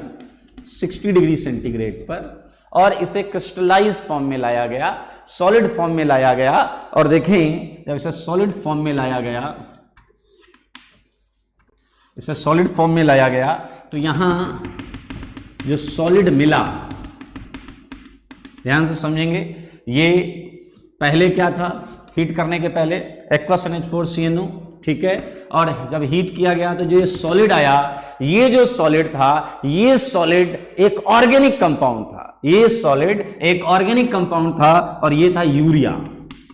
60 डिग्री सेंटीग्रेड पर और इसे क्रिस्टलाइज फॉर्म में लाया गया, सॉलिड फॉर्म में लाया गया। और देखें, जब इसे सॉलिड फॉर्म में लाया गया, इसे सॉलिड फॉर्म में लाया गया, तो यहां जो सॉलिड मिला, ध्यान से समझेंगे, ये पहले क्या था, हीट करने के पहले एक्वस NH4CnO। ठीक है, और जब हीट किया गया तो जो ये सॉलिड आया, ये जो सॉलिड था, ये सॉलिड एक ऑर्गेनिक कंपाउंड था। ये सॉलिड एक ऑर्गेनिक कंपाउंड था और ये था यूरिया।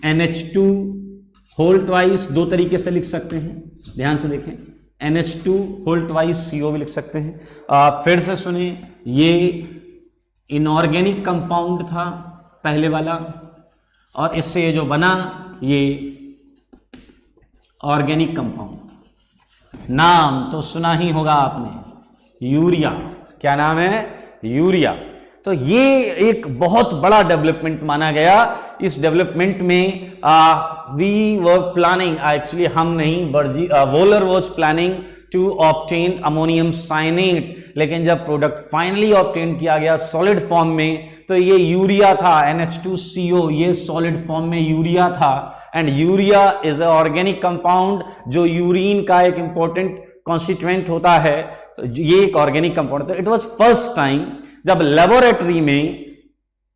NH2 होल ट्वाइस, दो तरीके से लिख सकते हैं, ध्यान से देखें, NH2 होल ट्वाइस CO भी लिख सकते हैं। फिर से सुने, ये इनऑर्गेनिक कंपाउंड था पहले वाला, और इससे ये जो बना ये ऑर्गेनिक कंपाउंड। नाम तो सुना ही होगा आपने, यूरिया। क्या नाम है? यूरिया। तो ये एक बहुत बड़ा डेवलपमेंट माना गया। इस डेवलपमेंट में वी वर प्लानिंग, एक्चुअली हम नहीं, Wohler was planning to obtain ammonium cyanate. लेकिन जब प्रोडक्ट फाइनली ऑब्टेन किया गया सॉलिड फॉर्म में, तो ये यूरिया था, NH2CO, ये सॉलिड फॉर्म में यूरिया था। And urea is a organic compound जो यूरिन का एक इंपॉर्टेंट कॉन्स्टिट्यूएंट होता है। तो ये एक ऑर्गेनिक कंपाउंड था। इट वॉज फर्स्ट टाइम जब लेबोरेटरी में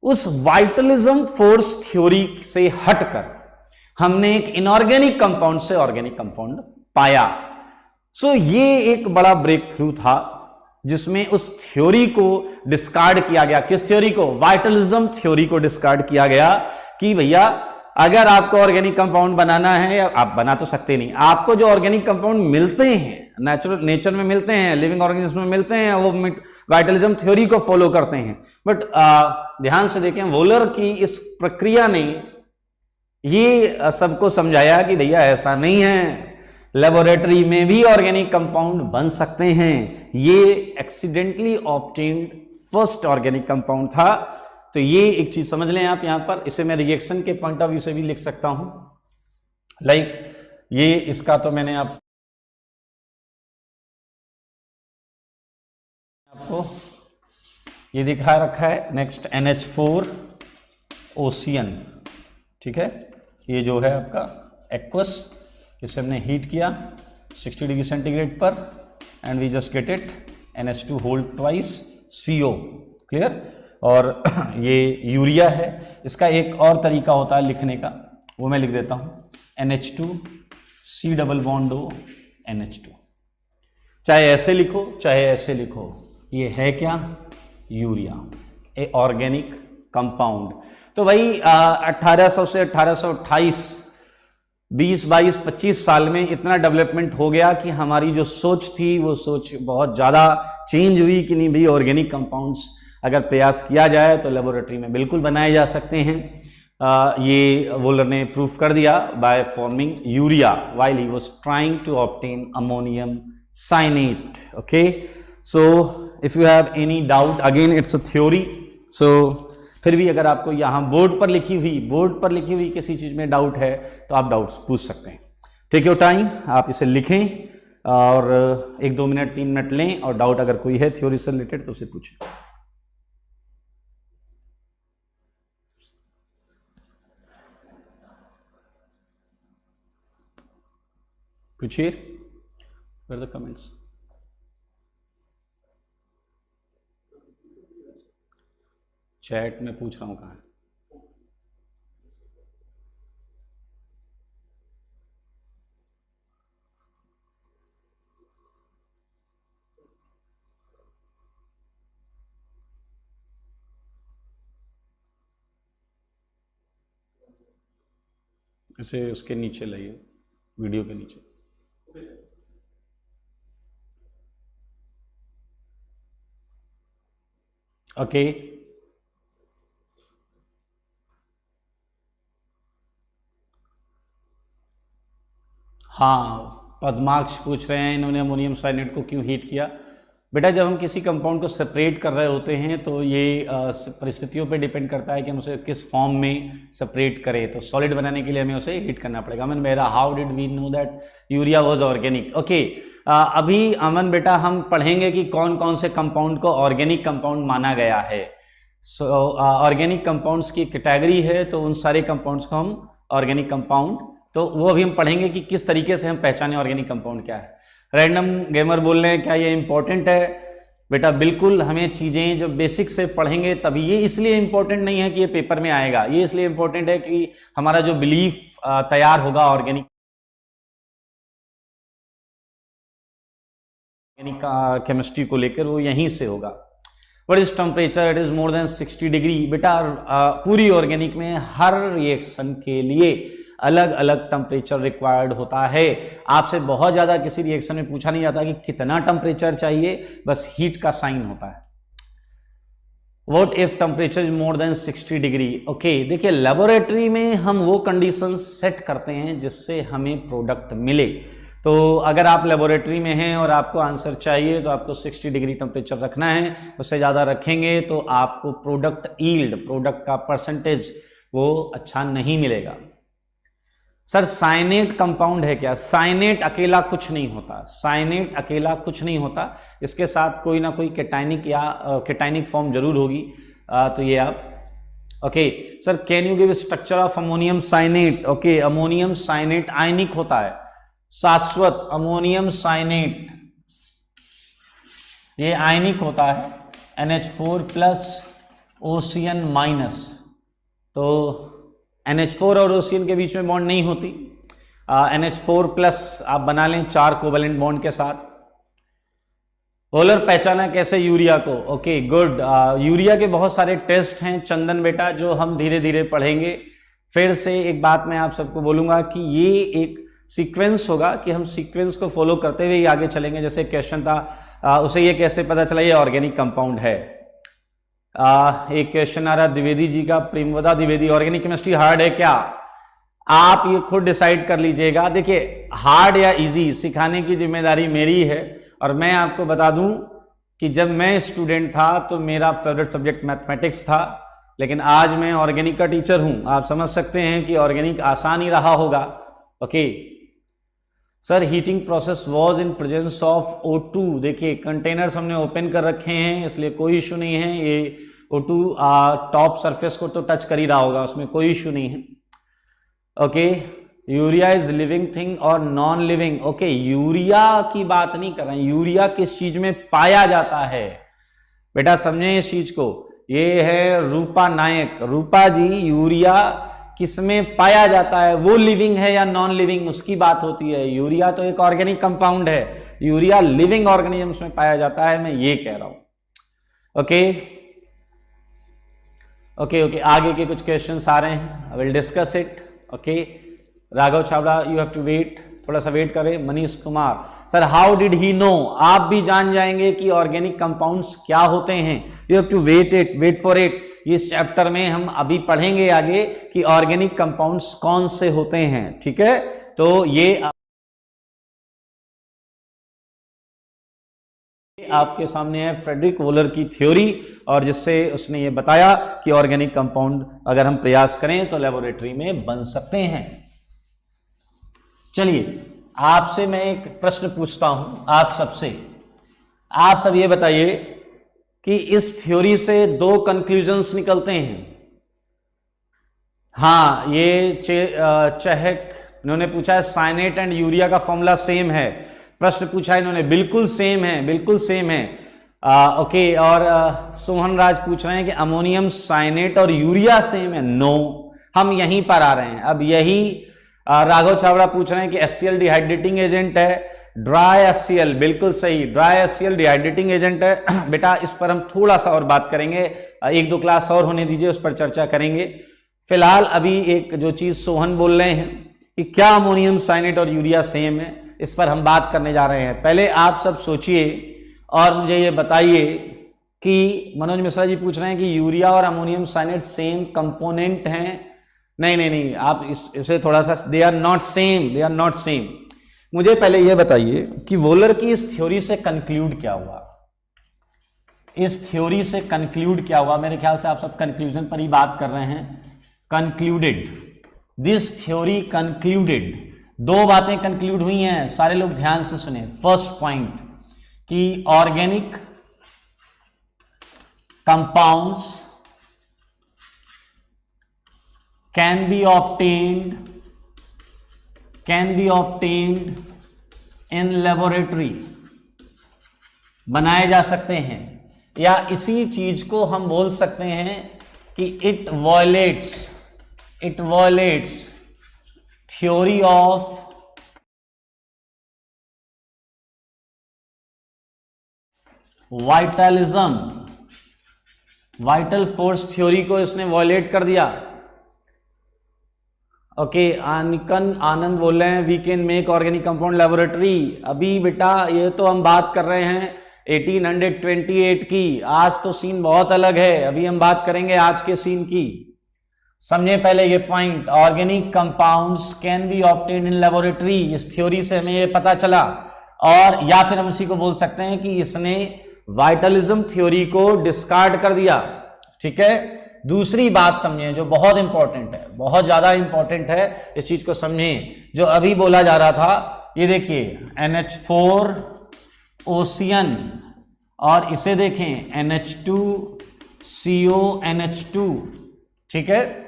उस वाइटलिज्म फोर्स थ्योरी से हटकर हमने एक इनऑर्गेनिक कंपाउंड से ऑर्गेनिक कंपाउंड पाया। सो ये एक बड़ा ब्रेक थ्रू था जिसमें उस थ्योरी को डिस्कार्ड किया गया। किस थ्योरी को? वाइटलिज्म थ्योरी को डिस्कार्ड किया गया कि भैया अगर आपको ऑर्गेनिक कंपाउंड बनाना है, आप बना तो सकते नहीं, आपको जो ऑर्गेनिक कंपाउंड मिलते हैं नेचर में मिलते हैं, लिविंग ऑर्गेनिज्म में मिलते हैं, वो वाइटलिज्म थ्योरी को फॉलो करते हैं। बट ध्यान से देखें, वोलर की इस प्रक्रिया ने ये सबको समझाया कि भैया ऐसा नहीं है, लेबोरेटरी में भी ऑर्गेनिक कंपाउंड बन सकते हैं। ये accidentally obtained first organic compound था। तो ये एक चीज समझ लें आप यहां पर। इसे मैं रिएक्शन के पॉइंट ऑफ व्यू से भी लिख सकता हूं। लाइक ये इसका तो मैंने आपको ये दिखा रखा है। Next NH4OCN। ठीक है, ये जो है आपका एक्वस, इसे हमने हीट किया, 60 डिग्री सेंटीग्रेड पर, and we just get it NH2 whole twice CO, clear. और ये यूरिया है। इसका एक और तरीका होता है लिखने का, वो मैं लिख देता हूँ, NH2 C double bond O NH2। चाहे ऐसे लिखो चाहे ऐसे लिखो, ये है क्या, यूरिया, ए ऑर्गेनिक कंपाउंड। तो भाई 1800 से 1828, 20, 22, 25 साल में इतना डेवलपमेंट हो गया कि हमारी जो सोच थी वो सोच बहुत ज़्यादा चेंज हुई कि नहीं भाई, ऑर्गेनिक कंपाउंड्स अगर प्रयास किया जाए तो लेबोरेटरी में बिल्कुल बनाए जा सकते हैं। ये वोलर ने प्रूफ कर दिया by forming urea while he was trying to obtain ammonium cyanate. Okay, so if you have any doubt, again it's a theory, so फिर भी अगर आपको यहाँ बोर्ड पर लिखी हुई किसी चीज़ में डाउट है तो आप डाउट्स पूछ सकते हैं। टेक योर टाइम, आप इसे लिखें और 1-2 मिनट 3 मिनट लें, और डाउट अगर कोई है थ्योरी से रिलेटेड तो उसे पूछें। पूछिए, where are the comments? Chat में पूछ रहा हूँ कहाँ है। इसे उसके नीचे लाइए, वीडियो के नीचे। ओके, हाँ, पद्माक्ष पूछ रहे हैं इन्होंने अमोनियम साइनेट को क्यों हीट किया। बेटा, जब हम किसी कंपाउंड को सेपरेट कर रहे होते हैं तो ये परिस्थितियों पे डिपेंड करता है कि हम उसे किस फॉर्म में सेपरेट करें। तो सॉलिड बनाने के लिए हमें उसे हीट करना पड़ेगा। अमन मेरा, how did we know that urea was organic? Okay, अभी अमन बेटा हम पढ़ेंगे कि कौन कौन से कंपाउंड को ऑर्गेनिक कंपाउंड माना गया है। सो ऑर्गेनिक कंपाउंड्स की कैटेगरी है, तो उन सारे कंपाउंड्स को हम ऑर्गेनिक कंपाउंड, तो वो अभी हम पढ़ेंगे कि किस तरीके से हम पहचाने ऑर्गेनिक कंपाउंड क्या है। रैंडम गेमर बोल रहे हैं क्या ये इंपॉर्टेंट है? बेटा बिल्कुल, हमें चीज़ें जो बेसिक से पढ़ेंगे तभी। ये इसलिए इंपॉर्टेंट नहीं है कि ये पेपर में आएगा, ये इसलिए इंपॉर्टेंट है कि हमारा जो बिलीफ तैयार होगा ऑर्गेनिक केमिस्ट्री को लेकर, वो यहीं से होगा। What is temperature? It is more than 60 degree. बेटा पूरी ऑर्गेनिक में हर रिएक्शन के लिए अलग अलग टेम्परेचर रिक्वायर्ड होता है। आपसे बहुत ज़्यादा किसी रिएक्शन में पूछा नहीं जाता कि कितना टेम्परेचर चाहिए, बस हीट का साइन होता है। What if temperature is more than 60 degree? Okay, देखिए लेबोरेटरी में हम वो कंडीशन सेट करते हैं जिससे हमें प्रोडक्ट मिले। तो अगर आप लेबोरेटरी में हैं और आपको आंसर चाहिए तो आपको 60 डिग्री टेम्परेचर रखना है। उससे ज़्यादा रखेंगे तो आपको प्रोडक्ट ईल्ड, प्रोडक्ट का परसेंटेज वो अच्छा नहीं मिलेगा। सर साइनेट कंपाउंड है क्या? साइनेट अकेला कुछ नहीं होता, साइनेट अकेला कुछ नहीं होता, इसके साथ कोई ना कोई कैटाइनिक या कैटाइनिक फॉर्म जरूर होगी। तो ये आप okay. Sir can you give structure of ammonium cyanate? Okay, ammonium cyanate ionic होता है, शाश्वत अमोनियम साइनेट ये आयनिक होता है, NH4 प्लस OCN माइनस। तो NH4 और OCN के बीच में बॉन्ड नहीं होती। NH4 प्लस आप बना लें 4 कोवेलेंट बॉन्ड के साथ। पोलर पहचाना कैसे यूरिया को? Okay good. यूरिया के बहुत सारे टेस्ट हैं चंदन बेटा, जो हम धीरे धीरे पढ़ेंगे। फिर से एक बात मैं आप सबको बोलूँगा कि ये एक सीक्वेंस होगा कि हम सीक्वेंस को फॉलो करते हुए ही आगे चलेंगे। जैसे क्वेश्चन था उसे ये कैसे पता चला ये ऑर्गेनिक कंपाउंड है। एक क्वेश्चन आ रहा द्विवेदी जी का, प्रेमवदा द्विवेदी, ऑर्गेनिक केमिस्ट्री हार्ड है क्या? आप ये खुद डिसाइड कर लीजिएगा। देखिए हार्ड या इजी सिखाने की जिम्मेदारी मेरी है। और मैं आपको बता दूं कि जब मैं स्टूडेंट था तो मेरा फेवरेट सब्जेक्ट मैथमेटिक्स था, लेकिन आज मैं ऑर्गेनिक का टीचर हूं। आप समझ सकते हैं कि ऑर्गेनिक आसान ही रहा होगा। Okay sir, heating process was in presence of O2। देखिए कंटेनर्स हमने ओपन कर रखे हैं इसलिए कोई इशू नहीं है। ये O2 टॉप सरफेस को तो टच कर ही रहा होगा, उसमें कोई इशू नहीं है। Okay urea is living thing और नॉन लिविंग? ओके, यूरिया की बात नहीं कर रहे हैं, यूरिया किस चीज में पाया जाता है बेटा, समझे इस चीज को। ये है रूपा नायक। रूपा जी, यूरिया किसमें पाया जाता है, वो लिविंग है या नॉन लिविंग, उसकी बात होती है। यूरिया तो एक ऑर्गेनिक कंपाउंड है, यूरिया लिविंग ऑर्गेनिजम्स में पाया जाता है, मैं ये कह रहा हूं। ओके ओके ओके, आगे के कुछ क्वेश्चंस आ रहे हैं, I will discuss it. Okay, Raghav Chhabra, you have to wait, थोड़ा सा वेट करें। Manish Kumar, sir how did he know? आप भी जान जाएंगे कि ऑर्गेनिक कंपाउंड्स क्या होते हैं। You have to wait for it. इस चैप्टर में हम अभी पढ़ेंगे आगे कि ऑर्गेनिक कंपाउंड्स कौन से होते हैं, ठीक है। तो ये आपके सामने है फ्रेडरिक वोलर की थ्योरी, और जिससे उसने ये बताया कि ऑर्गेनिक कंपाउंड अगर हम प्रयास करें तो लेबोरेटरी में बन सकते हैं। चलिए, आपसे मैं एक प्रश्न पूछता हूं, आप सबसे। आप सब ये बताइए कि इस थ्योरी से दो कंक्लूजन्स निकलते हैं। हाँ, ये चहक इन्होंने पूछा है साइनेट एंड यूरिया का फॉर्मूला सेम है। प्रश्न पूछा है इन्होंने, बिल्कुल सेम है, बिल्कुल सेम है। ओके, और सोहन राज पूछ रहे हैं कि अमोनियम साइनेट और यूरिया सेम है। नो, हम यहीं पर आ रहे हैं। अब यही राघव चावड़ा पूछ रहे हैं कि HCl डिहाइड्रेटिंग एजेंट है। ड्राई HCl, बिल्कुल सही, ड्राई HCl डिहाइड्रेटिंग एजेंट है। बेटा इस पर हम थोड़ा सा और बात करेंगे, एक दो क्लास और होने दीजिए, उस पर चर्चा करेंगे। फिलहाल अभी एक जो चीज सोहन बोल रहे हैं कि क्या अमोनियम साइनेट और यूरिया सेम है, इस पर हम बात करने जा रहे हैं। पहले आप सब सोचिए और मुझे ये बताइए कि मनोज मिश्रा जी पूछ रहे हैं कि यूरिया और अमोनियम साइनेट सेम कंपोनेंट हैं। नहीं नहीं नहीं, आप इसे थोड़ा सा, they are not same, they are not same. मुझे पहले यह बताइए कि वोलर की इस थ्योरी से कंक्लूड क्या हुआ, इस थ्योरी से कंक्लूड क्या हुआ। मेरे ख्याल से आप सब कंक्लूजन पर ही बात कर रहे हैं। कंक्लूडेड, दिस थ्योरी कंक्लूडेड, दो बातें कंक्लूड हुई हैं, सारे लोग ध्यान से सुने। फर्स्ट पॉइंट कि organic compounds can be obtained in laboratory, बनाए जा सकते हैं, या इसी चीज को हम बोल सकते हैं कि it violates theory of vitalism, vital force theory को इसने वॉयलेट कर दिया। ओके, आनिकन आनंद बोल रहे हैं we can make organic compound laboratory. अभी बेटा ये तो हम बात कर रहे हैं 1828 की, आज तो सीन बहुत अलग है, अभी हम बात करेंगे आज के सीन की। समझे पहले ये point, organic compounds can be obtained in laboratory, इस थ्योरी से हमें ये पता चला। और या फिर हम इसी को बोल सकते हैं कि इसने वाइटलिज्म थ्योरी को डिस्कार्ड कर दिया, ठीक है। दूसरी बात समझें जो बहुत इंपॉर्टेंट है, बहुत ज्यादा इंपॉर्टेंट है, इस चीज को समझें जो अभी बोला जा रहा था। ये देखिए NH4 ओशियन, और इसे देखें NH2CO NH2, ठीक है।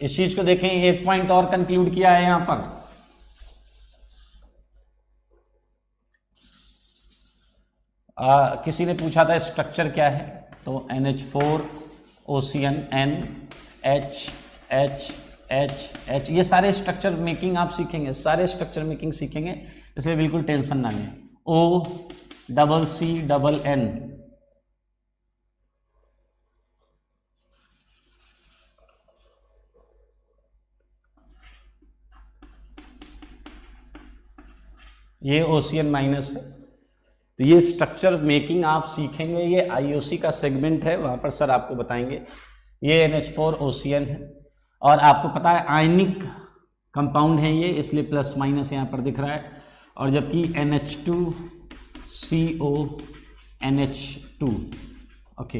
इस चीज को देखें, एक पॉइंट और कंक्लूड किया है यहां पर। किसी ने पूछा था स्ट्रक्चर क्या है, तो NH4 ओशियन NH, ये सारे स्ट्रक्चर मेकिंग आप सीखेंगे, सारे स्ट्रक्चर मेकिंग सीखेंगे, इसलिए बिल्कुल टेंशन ना लें। OCCN, ये ओशियन माइनस है। तो ये स्ट्रक्चर मेकिंग आप सीखेंगे, ये IOC का सेगमेंट है, वहाँ पर सर आपको बताएंगे। ये NH4 ओशियन है, और आपको पता है आयनिक कंपाउंड है ये, इसलिए प्लस माइनस यहाँ पर दिख रहा है। और जबकि NH2CO NH2, ओके,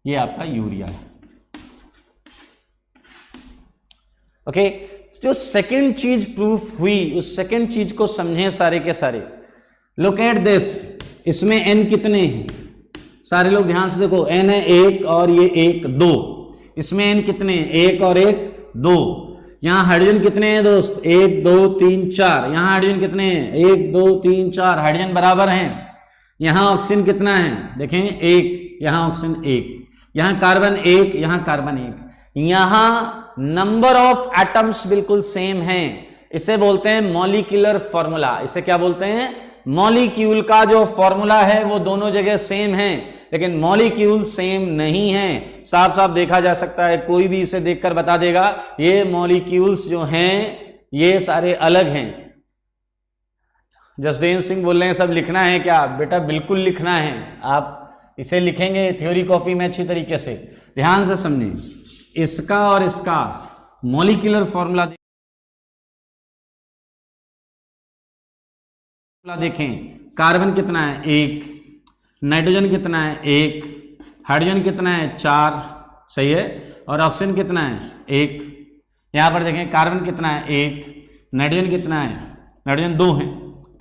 ये आपका यूरिया है। ओके, जो सेकंड चीज प्रूफ हुई, उस सेकंड चीज को समझें सारे के सारे। लुक एट दिस, इसमें N कितने हैं, सारे लोग ध्यान से देखो। N है 1 और ये 1 2, इसमें n कितने, एक और एक दो। यहाँ हाइड्रोजन कितने हैं दोस्त, 1 2 3 4। यहाँ हाइड्रोजन कितने हैं, 1 2 3 4, हाइड्रोजन बराबर हैं। यहाँ ऑक्सीजन कितना है, देखें 1, यहाँ ऑक्सीजन 1, यहाँ कार्बन 1, यहाँ कार्बन 1। यहाँ नंबर ऑफ एटम्स बिल्कुल सेम हैं। इसे बोलते हैं मॉलिक्यूलर फॉर्मूला। इसे क्या बोलते हैं, मॉलिक्यूल का जो फॉर्मूला है वो दोनों जगह सेम है, लेकिन मॉलिक्यूल सेम नहीं है। साफ साफ देखा जा सकता है, कोई भी इसे देखकर बता देगा ये मॉलिक्यूल्स जो हैं ये सारे अलग हैं। जसदेव सिंह बोल रहे हैं सब लिखना है क्या, बेटा बिल्कुल लिखना है। आप इसे लिखेंगे थ्योरी कॉपी में अच्छी तरीके से, ध्यान से समझें। इसका और इसका मॉलिक्यूलर फॉर्मूला देखें, कार्बन कितना है 1, नाइट्रोजन कितना है 1, हाइड्रोजन कितना है 4, सही है, और ऑक्सीजन कितना है 1। यहां पर देखें कार्बन कितना है 1, नाइट्रोजन कितना है, नाइट्रोजन 2 है,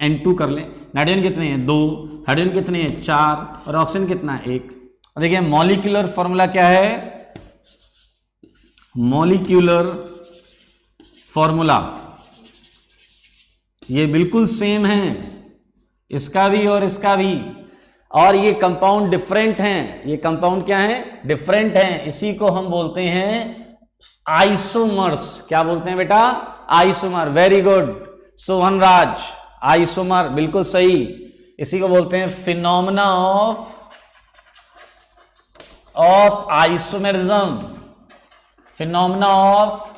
N2 कर लें। नाइट्रोजन कितने हैं 2, हाइड्रोजन कितने हैं 4, और ऑक्सीजन कितना है 1। और देखिए मॉलिक्यूलर फॉर्मूला क्या है, मॉलिक्यूलर फॉर्मूला ये बिल्कुल सेम है, इसका भी और इसका भी। और ये कंपाउंड डिफरेंट हैं, ये कंपाउंड क्या है, डिफरेंट हैं। इसी को हम बोलते हैं आइसोमर्स। क्या बोलते हैं बेटा, आइसोमर। वेरी गुड सोहन राज, आइसोमर बिल्कुल सही। इसी को बोलते हैं phenomena of isomerism, phenomena of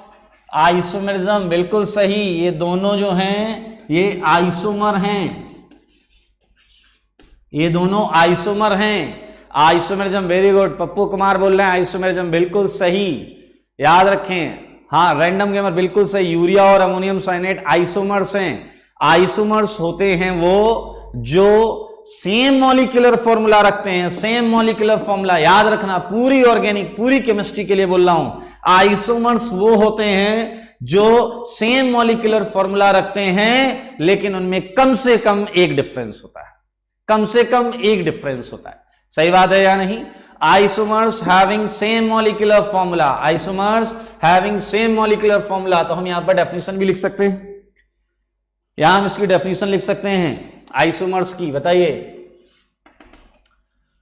isomerism बिल्कुल सही। ये दोनों जो हैं ये आइसोमर हैं, ये दोनों आइसोमर हैं। Isomerism, very good. Pappu Kumar बोल रहे हैं आइसोमेरिज्म बिल्कुल सही, याद रखें। हाँ रैंडम गेमर बिल्कुल सही। यूरिया और अमोनियम साइनेट आइसोमर्स हैं। आइसोमर्स होते हैं वो जो सेम मॉलिक्यूलर फॉर्मूला रखते हैं, सेम मॉलिक्यूलर फॉर्मूला। याद रखना, पूरी ऑर्गेनिक पूरी केमिस्ट्री के लिए बोल रहा हूं। आइसोमर्स वो होते हैं जो सेम मॉलिक्यूलर फॉर्मूला रखते हैं, लेकिन उनमें कम से कम एक डिफरेंस होता है, कम से कम एक डिफरेंस होता है। सही बात है या नहीं। Isomers having same molecular formula, isomers having same molecular formula. तो हम यहां पर डेफिनेशन भी लिख सकते हैं, यहां हम इसकी डेफिनेशन लिख सकते हैं आइसोमर्स की। बताइए,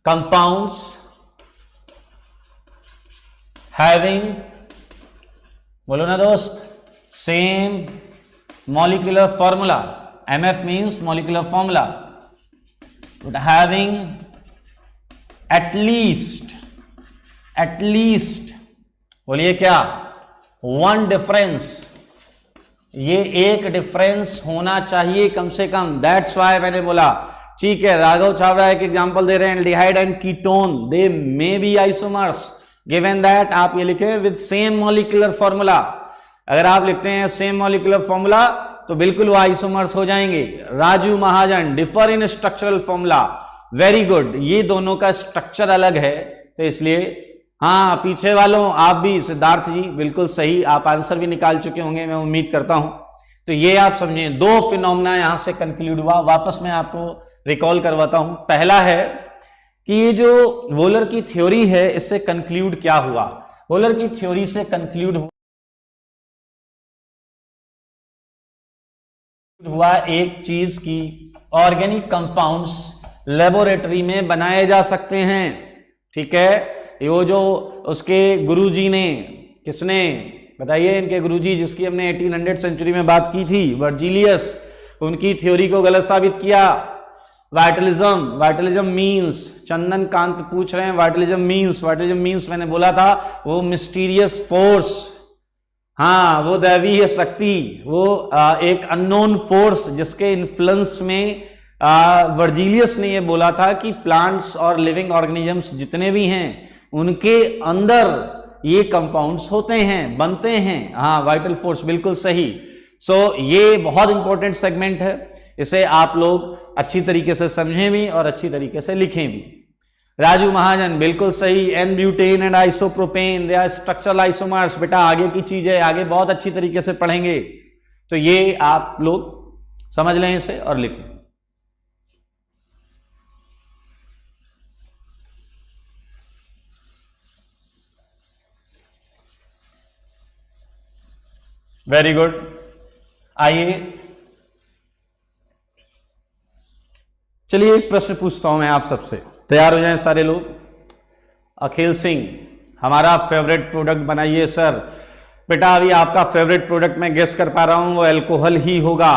कंपाउंड्स हैविंग, बोलो ना दोस्त, same molecular formula. MF means molecular formula, but having at least बोलिए क्या, one difference, ये एक डिफरेंस होना चाहिए कम से कम। दैट्स वाई मैंने बोला। ठीक है, राघव छाबड़ा एक एग्जांपल दे रहे हैं, aldehyde and ketone they may be isomers given that. आप ये लिखे विद सेम मॉलिक्यूलर फॉर्मूला। अगर आप लिखते हैं सेम मॉलिक्यूलर फॉर्मूला तो बिल्कुल वो आइसोमर्स हो जाएंगे। Raju Mahajan, differ in structural formula. Very good, ये दोनों का स्ट्रक्चर अलग है तो इसलिए। हाँ पीछे वालों आप भी, सिद्धार्थ जी बिल्कुल सही, आप आंसर भी निकाल चुके होंगे मैं उम्मीद करता हूं। तो ये आप समझें, दो फिनोमेना यहां से कंक्लूड हुआ। वापस मैं आपको रिकॉल करवाता हूं। पहला है कि ये जो वोलर की थ्योरी है इससे कंक्लूड क्या हुआ। वोलर की थ्योरी से कंक्लूड हुआ एक चीज की ऑर्गेनिक कंपाउंड्स लेबोरेटरी में बनाए जा सकते हैं। ठीक है, ये जो उसके गुरुजी ने, किसने बताइए, इनके गुरुजी जिसकी हमने 1800 सेंचुरी में बात की थी, वर्जिलियस, उनकी थ्योरी को गलत साबित किया। वाइटलिज्म मीन्स, चंदन कांत पूछ रहे हैं वाइटलिज्म मीन्स मैंने बोला था वो मिस्टीरियस फोर्स, हाँ वो दैवीय शक्ति, वो एक अननोन फोर्स जिसके इन्फ्लुएंस में वर्जिलियस ने ये बोला था कि प्लांट्स और लिविंग ऑर्गेनिजम्स जितने भी हैं उनके अंदर ये कंपाउंड्स होते हैं, बनते हैं। हाँ वाइटल फोर्स बिल्कुल सही। सो ये बहुत इंपॉर्टेंट सेगमेंट है, इसे आप लोग अच्छी तरीके से समझें भी और अच्छी तरीके से लिखें भी। राजू महाजन बिल्कुल सही। N butane and isopropane they are structural isomers. बेटा आगे की चीज है, आगे बहुत अच्छी तरीके से पढ़ेंगे, तो ये आप लोग समझ लें इसे और लिख लें। Very good. आइए चलिए एक प्रश्न पूछता हूं मैं आप सबसे, तैयार हो जाएं सारे लोग। अखिल सिंह, हमारा फेवरेट प्रोडक्ट बनाइए सर। बेटा अभी आपका फेवरेट प्रोडक्ट मैं गेस कर पा रहा हूं, वो अल्कोहल ही होगा।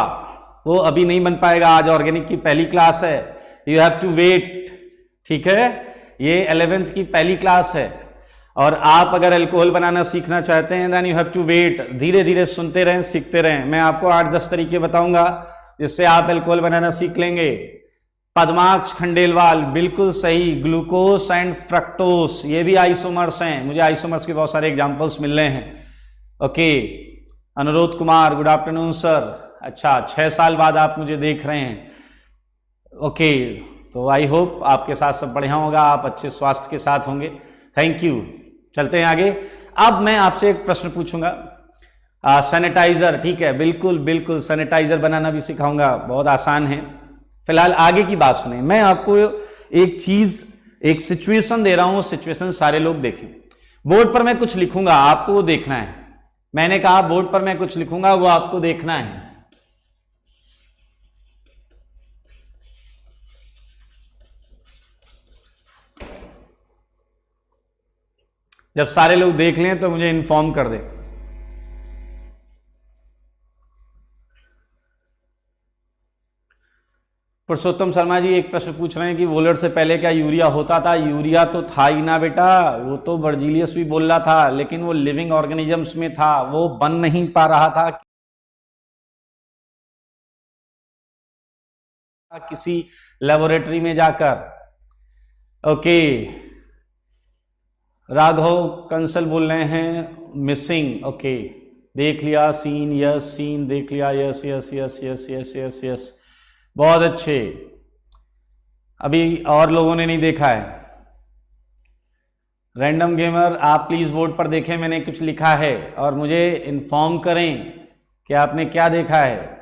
वो अभी नहीं बन पाएगा, आज ऑर्गेनिक की पहली क्लास है, यू हैव टू वेट। ठीक है, ये 11th की पहली क्लास है और आप अगर अल्कोहल बनाना सीखना चाहते हैं then you have to wait. धीरे धीरे सुनते रहें, सीखते रहें। मैं आपको 8-10 तरीके बताऊंगा जिससे आप अल्कोहल बनाना सीख लेंगे। पद्माक्ष खंडेलवाल, बिल्कुल सही। ग्लूकोस एंड फ्रक्टोस, ये भी आइसोमर्स हैं, मुझे आइसोमर्स के बहुत सारे एग्जांपल्स मिल रहे हैं। ओके, अनुरोध कुमार, गुड आफ्टरनून सर। अच्छा, 6 साल बाद आप मुझे देख रहे हैं। ओके, तो आई होप आपके साथ सब बढ़िया होगा, आप अच्छे स्वास्थ्य के साथ होंगे। Thank you. चलते हैं आगे। अब मैं आपसे एक प्रश्न पूछूंगा। सैनिटाइजर, ठीक है, बिल्कुल बिल्कुल सैनिटाइजर बनाना भी सिखाऊंगा, बहुत आसान है। फिलहाल आगे की बात सुने, मैं आपको एक चीज, एक सिचुएशन दे रहा हूं, सिचुएशन सारे लोग देखें। बोर्ड पर मैं कुछ लिखूंगा, आपको वो देखना है। मैंने कहा बोर्ड पर मैं कुछ लिखूंगा, वो आपको देखना है। जब सारे लोग देख लें तो मुझे इन्फॉर्म कर दें। पुरुषोत्तम शर्मा जी एक प्रश्न पूछ रहे हैं कि वोलर से पहले क्या यूरिया होता था? यूरिया तो था ही ना बेटा, वो तो वर्जिलियस भी बोल रहा था, लेकिन वो लिविंग ऑर्गेनिजम्स में था, वो बन नहीं पा रहा था किसी लेबोरेटरी में जाकर। ओके, राघव कंसल बोल रहे हैं मिसिंग। ओके, देख लिया सीन, यस सीन देख लिया, yes yes yes yes yes yes yes, बहुत अच्छे। अभी और लोगों ने नहीं देखा है। रैंडम गेमर, आप प्लीज बोर्ड पर देखें, मैंने कुछ लिखा है और मुझे इन्फॉर्म करें कि आपने क्या देखा है।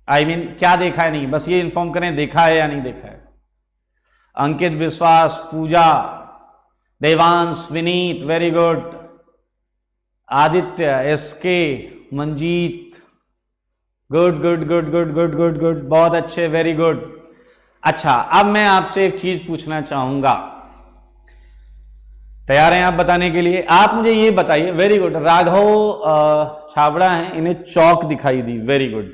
आई मीन क्या देखा है, नहीं बस ये इन्फॉर्म करें देखा है या नहीं देखा है। Ankit Vishwas, Puja, Devansh, Vineet, very good. Aditya, SK, Manjeet, good good good good good good good, बहुत अच्छे, वेरी गुड। अच्छा, अब मैं आपसे एक चीज पूछना चाहूंगा, तैयार हैं आप बताने के लिए? आप मुझे ये बताइए, वेरी गुड, राघव छाबड़ा हैं, इन्हें चौक दिखाई दी, वेरी गुड।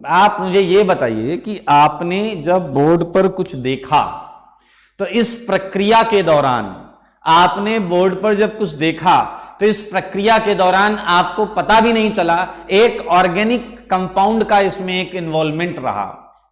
आप मुझे ये बताइए कि आपने जब बोर्ड पर कुछ देखा तो इस प्रक्रिया के दौरान, आपने बोर्ड पर जब कुछ देखा तो इस प्रक्रिया के दौरान आपको पता भी नहीं चला एक ऑर्गेनिक कंपाउंड का इसमें एक इन्वॉल्वमेंट रहा।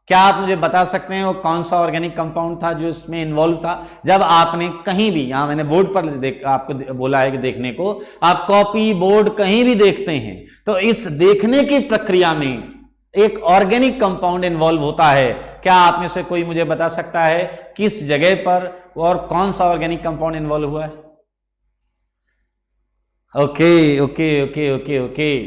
क्या आप मुझे बता सकते हैं वो कौन सा ऑर्गेनिक कंपाउंड था जो इसमें इन्वॉल्व था? जब आपने कहीं भी, यहां मैंने बोर्ड पर आपको बोला है कि देखने को, आप कॉपी बोर्ड कहीं भी देखते हैं तो इस देखने की प्रक्रिया में एक ऑर्गेनिक कंपाउंड इन्वॉल्व होता है। क्या आप में से कोई मुझे बता सकता है किस जगह पर और कौन सा ऑर्गेनिक कंपाउंड इन्वॉल्व हुआ है? Okay okay okay okay okay,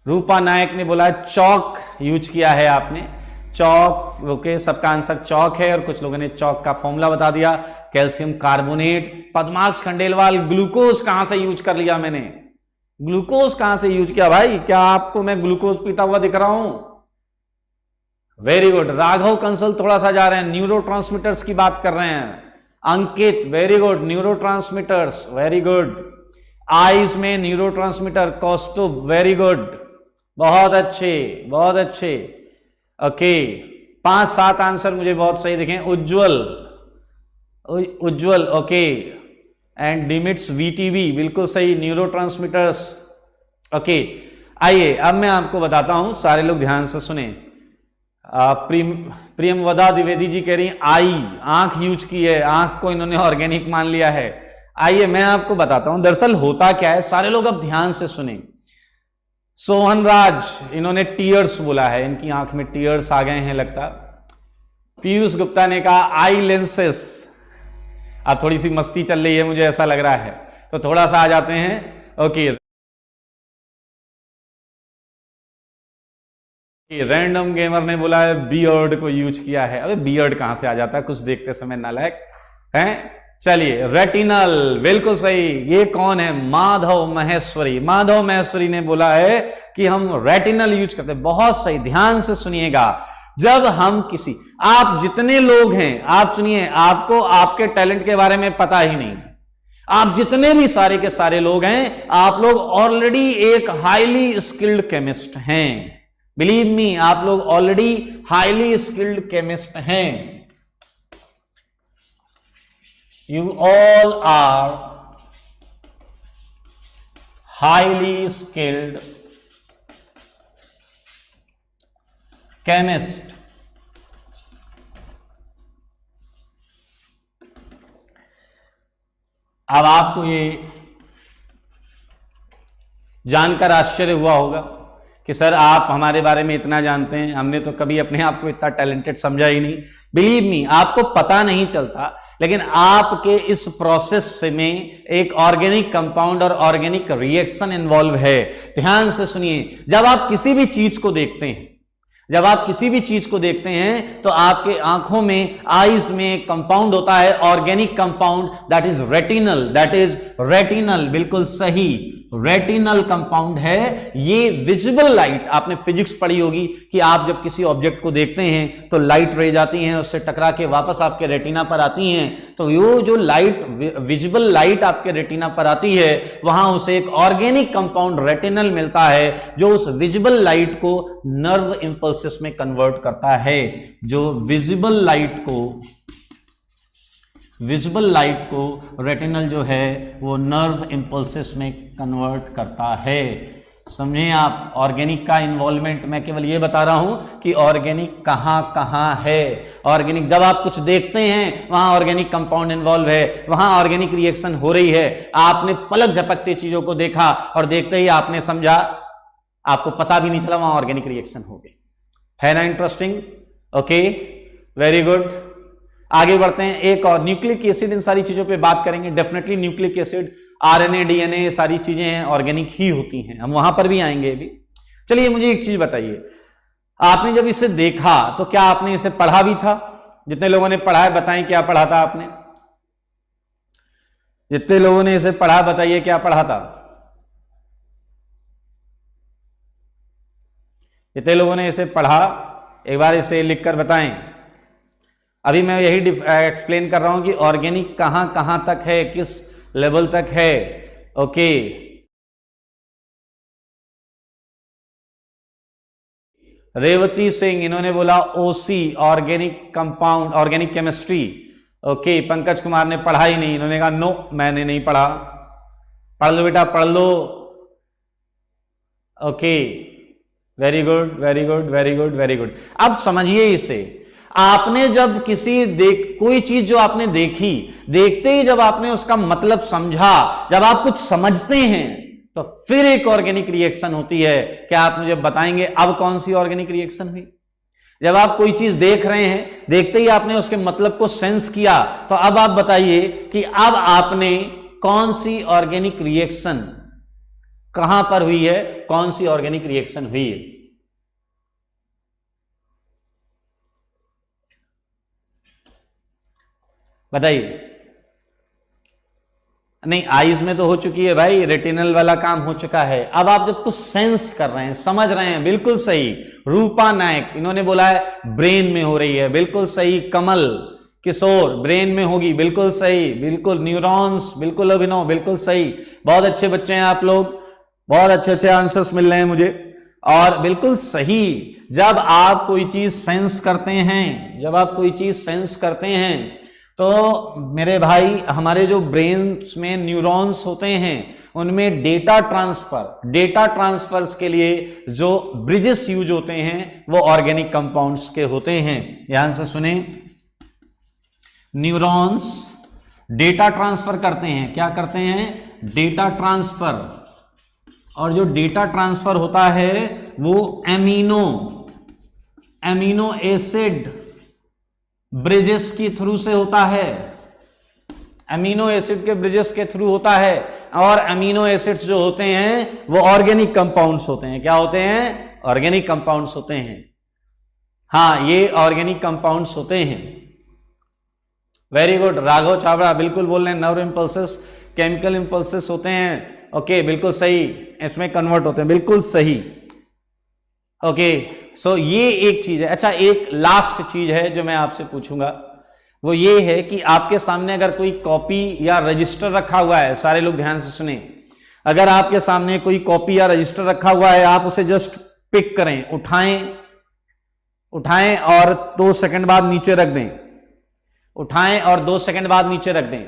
Rupa Nayak ने बोला चौक यूज किया है आपने, चौक। ओके, सबका आंसर चौक है और कुछ लोगों ने चौक का फॉर्मूला बता दिया, कैल्शियम कार्बोनेट। पद्माक्ष खंडेलवाल, ग्लूकोज कहां से यूज कर लिया मैंने? ग्लूकोज कहां से यूज किया भाई? क्या आपको मैं ग्लूकोज पीता हुआ दिख रहा हूं? Very good. राघव कंसल थोड़ा सा जा रहे हैं, न्यूरोट्रांसमीटर्स की बात कर रहे हैं। Ankit, very good, neurotransmitters, very good. Eyes में न्यूरोट्रांसमीटर, कॉस्टुब, वेरी गुड, बहुत अच्छे बहुत अच्छे। ओके, 5-7 आंसर मुझे बहुत सही दिखे। उज्जवल, उज्जवल, ओके, एंड डिमिट्स वीटीवी, बिल्कुल सही, न्यूरोट्रांसमीटर्स। ओके, आइए अब मैं आपको बताता हूं, सारे लोग ध्यान से सुने। प्रियमवदा द्विवेदी जी कह रही हैं आई, आंख यूज की है, आंख को इन्होंने ऑर्गेनिक मान लिया है। आइए मैं आपको बताता हूं दरअसल होता क्या है, सारे लोग अब ध्यान से सुने। सोहन राज, इन्होंने टीयर्स बोला है, इनकी आंख में टीयर्स आ गए हैं लगता। पीयूष गुप्ता ने कहा आई लेंसेस। अब थोड़ी सी मस्ती चल रही है, मुझे ऐसा लग रहा है, तो थोड़ा सा आ जाते हैं। ओके, रैंडम गेमर ने बोला है बियर्ड को यूज किया है। अबे बियर्ड कहां से आ जाता है कुछ देखते समय, नालायक हैं। चलिए, रेटिनल, बिल्कुल सही। ये कौन है? माधव महेश्वरी। माधव महेश्वरी ने बोला है कि हम रेटिनल यूज करते हैं। बहुत सही, ध्यान से सुनिएगा। जब हम किसी, आप जितने लोग हैं, आप सुनिए, आपको आपके टैलेंट के बारे में पता ही नहीं। आप जितने भी सारे के सारे लोग हैं, आप लोग ऑलरेडी एक हाईली स्किल्ड केमिस्ट हैं। बिलीव मी, आप लोग ऑलरेडी हाईली स्किल्ड केमिस्ट हैं। You all are highly skilled chemist. अब आपको ये जानकर आश्चर्य हुआ होगा कि सर आप हमारे बारे में इतना जानते हैं, हमने तो कभी अपने आप को इतना टैलेंटेड समझा ही नहीं। बिलीव मी, आपको पता नहीं चलता, लेकिन आपके इस प्रोसेस में एक ऑर्गेनिक कंपाउंड और ऑर्गेनिक रिएक्शन इन्वॉल्व है। ध्यान से सुनिए, जब आप किसी भी चीज को देखते हैं, जब आप किसी भी चीज को देखते हैं तो आपके आंखों में, आईज में एक कंपाउंड होता है, organic compound, that is retinal. That is retinal, बिल्कुल सही, रेटिनल कंपाउंड है। ये विजिबल लाइट, आपने फिजिक्स पढ़ी होगी कि आप जब किसी ऑब्जेक्ट को देखते हैं तो लाइट रे जाती हैं, उससे टकरा के वापस आपके रेटिना पर आती हैं। तो ये जो लाइट, विजिबल लाइट आपके रेटिना पर आती है, वहां उसे एक ऑर्गेनिक कंपाउंड रेटिनल मिलता है, जो उस विजिबल लाइट को नर्व इंपल्सेस में कन्वर्ट करता है। जो विजिबल लाइट को रेटिनल जो है वो नर्व इंपल्सेस में कन्वर्ट करता है। समझे आप? ऑर्गेनिक का इन्वॉल्वमेंट मैं केवल ये बता रहा हूं कि ऑर्गेनिक कहां कहां है। ऑर्गेनिक, जब आप कुछ देखते हैं वहां ऑर्गेनिक कंपाउंड इन्वॉल्व है, वहां ऑर्गेनिक रिएक्शन हो रही है। आपने पलक झपकते चीजों को देखा और देखते ही आपने समझा, आपको पता भी नहीं चला वहां ऑर्गेनिक रिएक्शन हो गई। है ना इंटरेस्टिंग? Okay, very good. आगे बढ़ते हैं। एक और, न्यूक्लिक एसिड, इन सारी चीजों पे बात करेंगे। Definitely nucleic acid, RNA, DNA, सारी चीजें हैं ऑर्गेनिक ही होती हैं, हम वहां पर भी आएंगे अभी। चलिए मुझे एक चीज बताइए, आपने जब इसे देखा तो क्या आपने इसे पढ़ा भी था? जितने लोगों ने पढ़ा है बताएं क्या पढ़ा था आपने? जितने लोगों ने इसे पढ़ा बताइए क्या पढ़ा था? जितने लोगों ने इसे पढ़ा एक बार इसे लिखकर बताएं। अभी मैं यही एक्सप्लेन कर रहा हूं कि ऑर्गेनिक कहां कहां तक है, किस लेवल तक है। ओके, रेवती सिंह, इन्होंने बोला OC, organic compound, organic chemistry. Okay, Pankaj Kumar ने पढ़ा ही नहीं, इन्होंने कहा नो मैंने नहीं पढ़ा। पढ़ लो बेटा, पढ़ लो। Okay, very good, very good, very good, very good. अब समझिए इसे, आपने जब कोई चीज जो आपने देखी, देखते ही जब आपने उसका मतलब समझा, जब आप कुछ समझते हैं तो फिर एक ऑर्गेनिक रिएक्शन होती है। क्या आप मुझे बताएंगे अब कौन सी ऑर्गेनिक रिएक्शन हुई? जब आप कोई चीज देख रहे हैं, देखते ही आपने उसके मतलब को सेंस किया, तो अब आप बताइए कि अब आपने कौन सी ऑर्गेनिक रिएक्शन कहां पर हुई है, कौन सी ऑर्गेनिक रिएक्शन हुई है? बताइए। नहीं, आईज में तो हो चुकी है भाई, रेटिनल वाला काम हो चुका है। अब आप जब कुछ सेंस कर रहे हैं, समझ रहे हैं, बिल्कुल सही। रूपा नायक, इन्होंने बोला है ब्रेन में हो रही है, बिल्कुल सही। कमल किशोर, ब्रेन में होगी, बिल्कुल सही। बिल्कुल, न्यूरॉन्स, बिल्कुल अभिनव, बिल्कुल सही। बहुत अच्छे बच्चे हैं आप लोग, बहुत अच्छे अच्छे आंसर्स मिल रहे हैं मुझे, और बिल्कुल सही। जब आप कोई चीज सेंस करते हैं, जब आप कोई चीज सेंस करते हैं तो मेरे भाई, हमारे जो ब्रेन्स में न्यूरॉन्स होते हैं उनमें डेटा ट्रांसफर्स के लिए जो ब्रिजेस यूज होते हैं वो ऑर्गेनिक कंपाउंड्स के होते हैं। ध्यान से सुने, न्यूरॉन्स डेटा ट्रांसफर करते हैं। क्या करते हैं? Data transfer. और जो डेटा ट्रांसफर होता है वो एमिनो एसिड ब्रिजेस के थ्रू से होता है। अमीनो एसिड के ब्रिजेस के थ्रू होता है। और अमीनो एसिड्स जो होते हैं वो ऑर्गेनिक कंपाउंड्स होते हैं। क्या होते हैं? ऑर्गेनिक कंपाउंड्स होते हैं। हाँ, ये ऑर्गेनिक कंपाउंड्स होते हैं। Very good. राघव चावड़ा बिल्कुल बोल रहे हैं, नर्व इम्पल्सेस केमिकल इम्पल्सेस होते हैं। ओके बिल्कुल सही, इसमें कन्वर्ट होते हैं, बिल्कुल सही। ओके सो ये एक चीज है। अच्छा एक लास्ट चीज है जो मैं आपसे पूछूंगा, वो ये है कि आपके सामने अगर कोई कॉपी या रजिस्टर रखा हुआ है, सारे लोग ध्यान से सुने, अगर आपके सामने कोई कॉपी या रजिस्टर रखा हुआ है, आप उसे जस्ट पिक करें, उठाएं और 2 सेकंड बाद नीचे रख दें, उठाएं और 2 सेकंड बाद नीचे रख दें।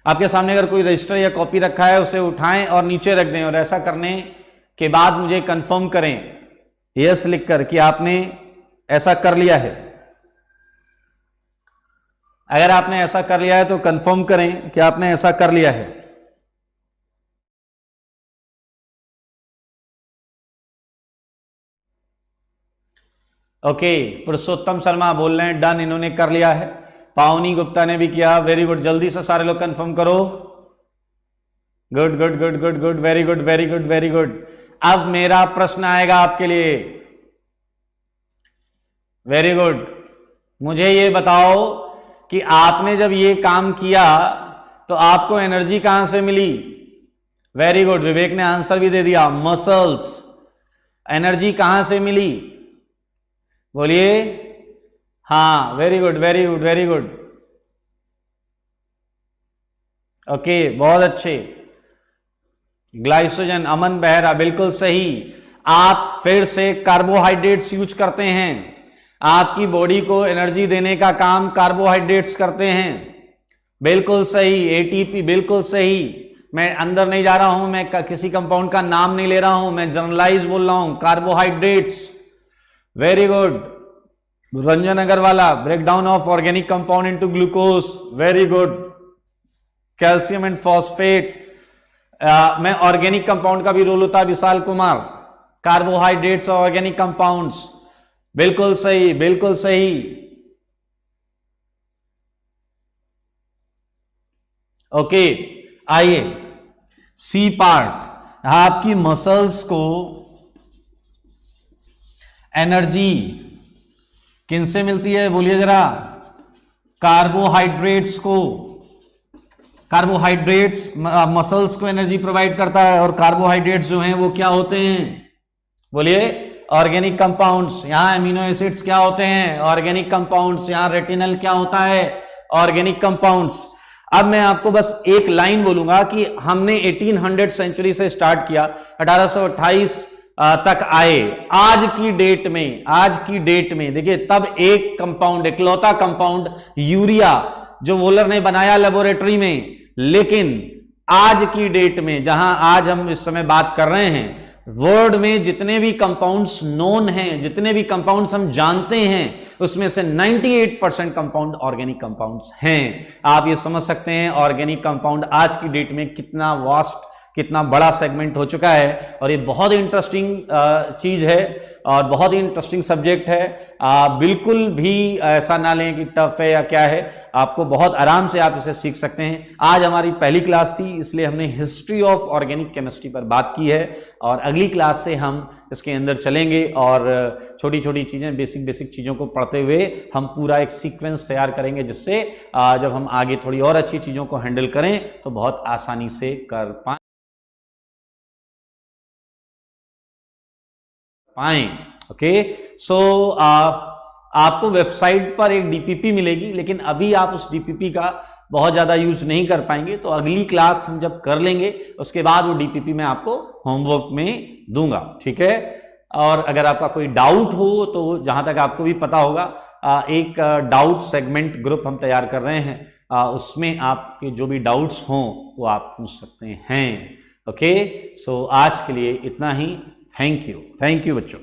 आपके सामने अगर कोई रजिस्टर या कॉपी रखा है, उसे उठाएं और नीचे रख दें, और ऐसा करने के बाद मुझे कंफर्म करें यस लिखकर कि आपने ऐसा कर लिया है। अगर आपने ऐसा कर लिया है तो कंफर्म करें कि आपने ऐसा कर लिया है। ओके पुरुषोत्तम शर्मा बोल रहे हैं डन, इन्होंने कर लिया है। पावनी गुप्ता ने भी किया, वेरी गुड। जल्दी से सारे लोग कंफर्म करो। Good good good good good, very good very good very good. अब मेरा प्रश्न आएगा आपके लिए, वेरी गुड। मुझे ये बताओ कि आपने जब ये काम किया तो आपको एनर्जी कहां से मिली? वेरी गुड, विवेक ने आंसर भी दे दिया, मसल्स। एनर्जी कहां से मिली बोलिए? हाँ very good very good very good. Okay बहुत अच्छे। ग्लाइकोजन, अमन बेहरा बिल्कुल सही। आप फिर से कार्बोहाइड्रेट्स यूज करते हैं, आपकी बॉडी को एनर्जी देने का काम कार्बोहाइड्रेट्स करते हैं, बिल्कुल सही। एटीपी बिल्कुल सही। मैं अंदर नहीं जा रहा हूं, मैं किसी कंपाउंड का नाम नहीं ले रहा हूं, मैं जनरलाइज बोल रहा हूं, carbohydrates. Very good. Ranjan Agrawala, breakdown of organic compound into glucose, very good. Calcium and phosphate में ऑर्गेनिक कंपाउंड का भी रोल होता है, विशाल कुमार। कार्बोहाइड्रेट्स और ऑर्गेनिक कंपाउंड्स, बिल्कुल सही बिल्कुल सही। ओके आइए सी पार्ट, आपकी मसल्स को एनर्जी किनसे मिलती है बोलिए जरा? कार्बोहाइड्रेट्स को। कार्बोहाइड्रेट्स मसल्स को एनर्जी प्रोवाइड करता है, और कार्बोहाइड्रेट्स जो हैं वो क्या होते हैं बोलिए? Organic compounds. यहां अमीनो एसिड्स क्या होते हैं? Organic compounds. यहां रेटिनल क्या होता है? Organic compounds. अब मैं आपको बस एक लाइन बोलूंगा कि हमने 1800 सेंचुरी से स्टार्ट किया, 1828 तक आए। आज की डेट में देखिए, तब एक कंपाउंड, इकलौता कंपाउंड यूरिया जो वोलर ने बनाया लेबोरेटरी में, लेकिन आज की डेट में जहां आज हम इस समय बात कर रहे हैं, वर्ल्ड में जितने भी कंपाउंड्स नोन हैं, जितने भी कंपाउंड्स हम जानते हैं, उसमें से 98% कंपाउंड ऑर्गेनिक कंपाउंड्स हैं। आप ये समझ सकते हैं ऑर्गेनिक कंपाउंड आज की डेट में कितना वास्ट, कितना बड़ा सेगमेंट हो चुका है। और ये बहुत ही इंटरेस्टिंग चीज है और बहुत ही इंटरेस्टिंग सब्जेक्ट है। बिल्कुल भी ऐसा ना लें कि टफ है या क्या है, आपको बहुत आराम से आप इसे सीख सकते हैं। आज हमारी पहली क्लास थी, इसलिए हमने हिस्ट्री ऑफ ऑर्गेनिक केमिस्ट्री पर बात की है, और अगली क्लास से हम इसके अंदर चलेंगे और छोटी छोटी चीज़ें, बेसिक चीज़ों को पढ़ते हुए हम पूरा एक सीक्वेंस तैयार करेंगे, जिससे जब हम आगे थोड़ी और अच्छी चीज़ों को हैंडल करें तो बहुत आसानी से कर पाएं। ओके सो आपको वेबसाइट पर एक डीपीपी मिलेगी, लेकिन अभी आप उस डीपीपी का बहुत ज़्यादा यूज नहीं कर पाएंगे, तो अगली क्लास हम जब कर लेंगे उसके बाद वो डीपीपी मैं आपको होमवर्क में दूंगा, ठीक है। और अगर आपका कोई डाउट हो तो जहाँ तक आपको भी पता होगा, एक डाउट सेगमेंट ग्रुप हम तैयार कर रहे हैं, उसमें आपके जो भी डाउट्स हों वो आप पूछ सकते हैं। ओके सो आज के लिए इतना ही। थैंक यू बच्चों।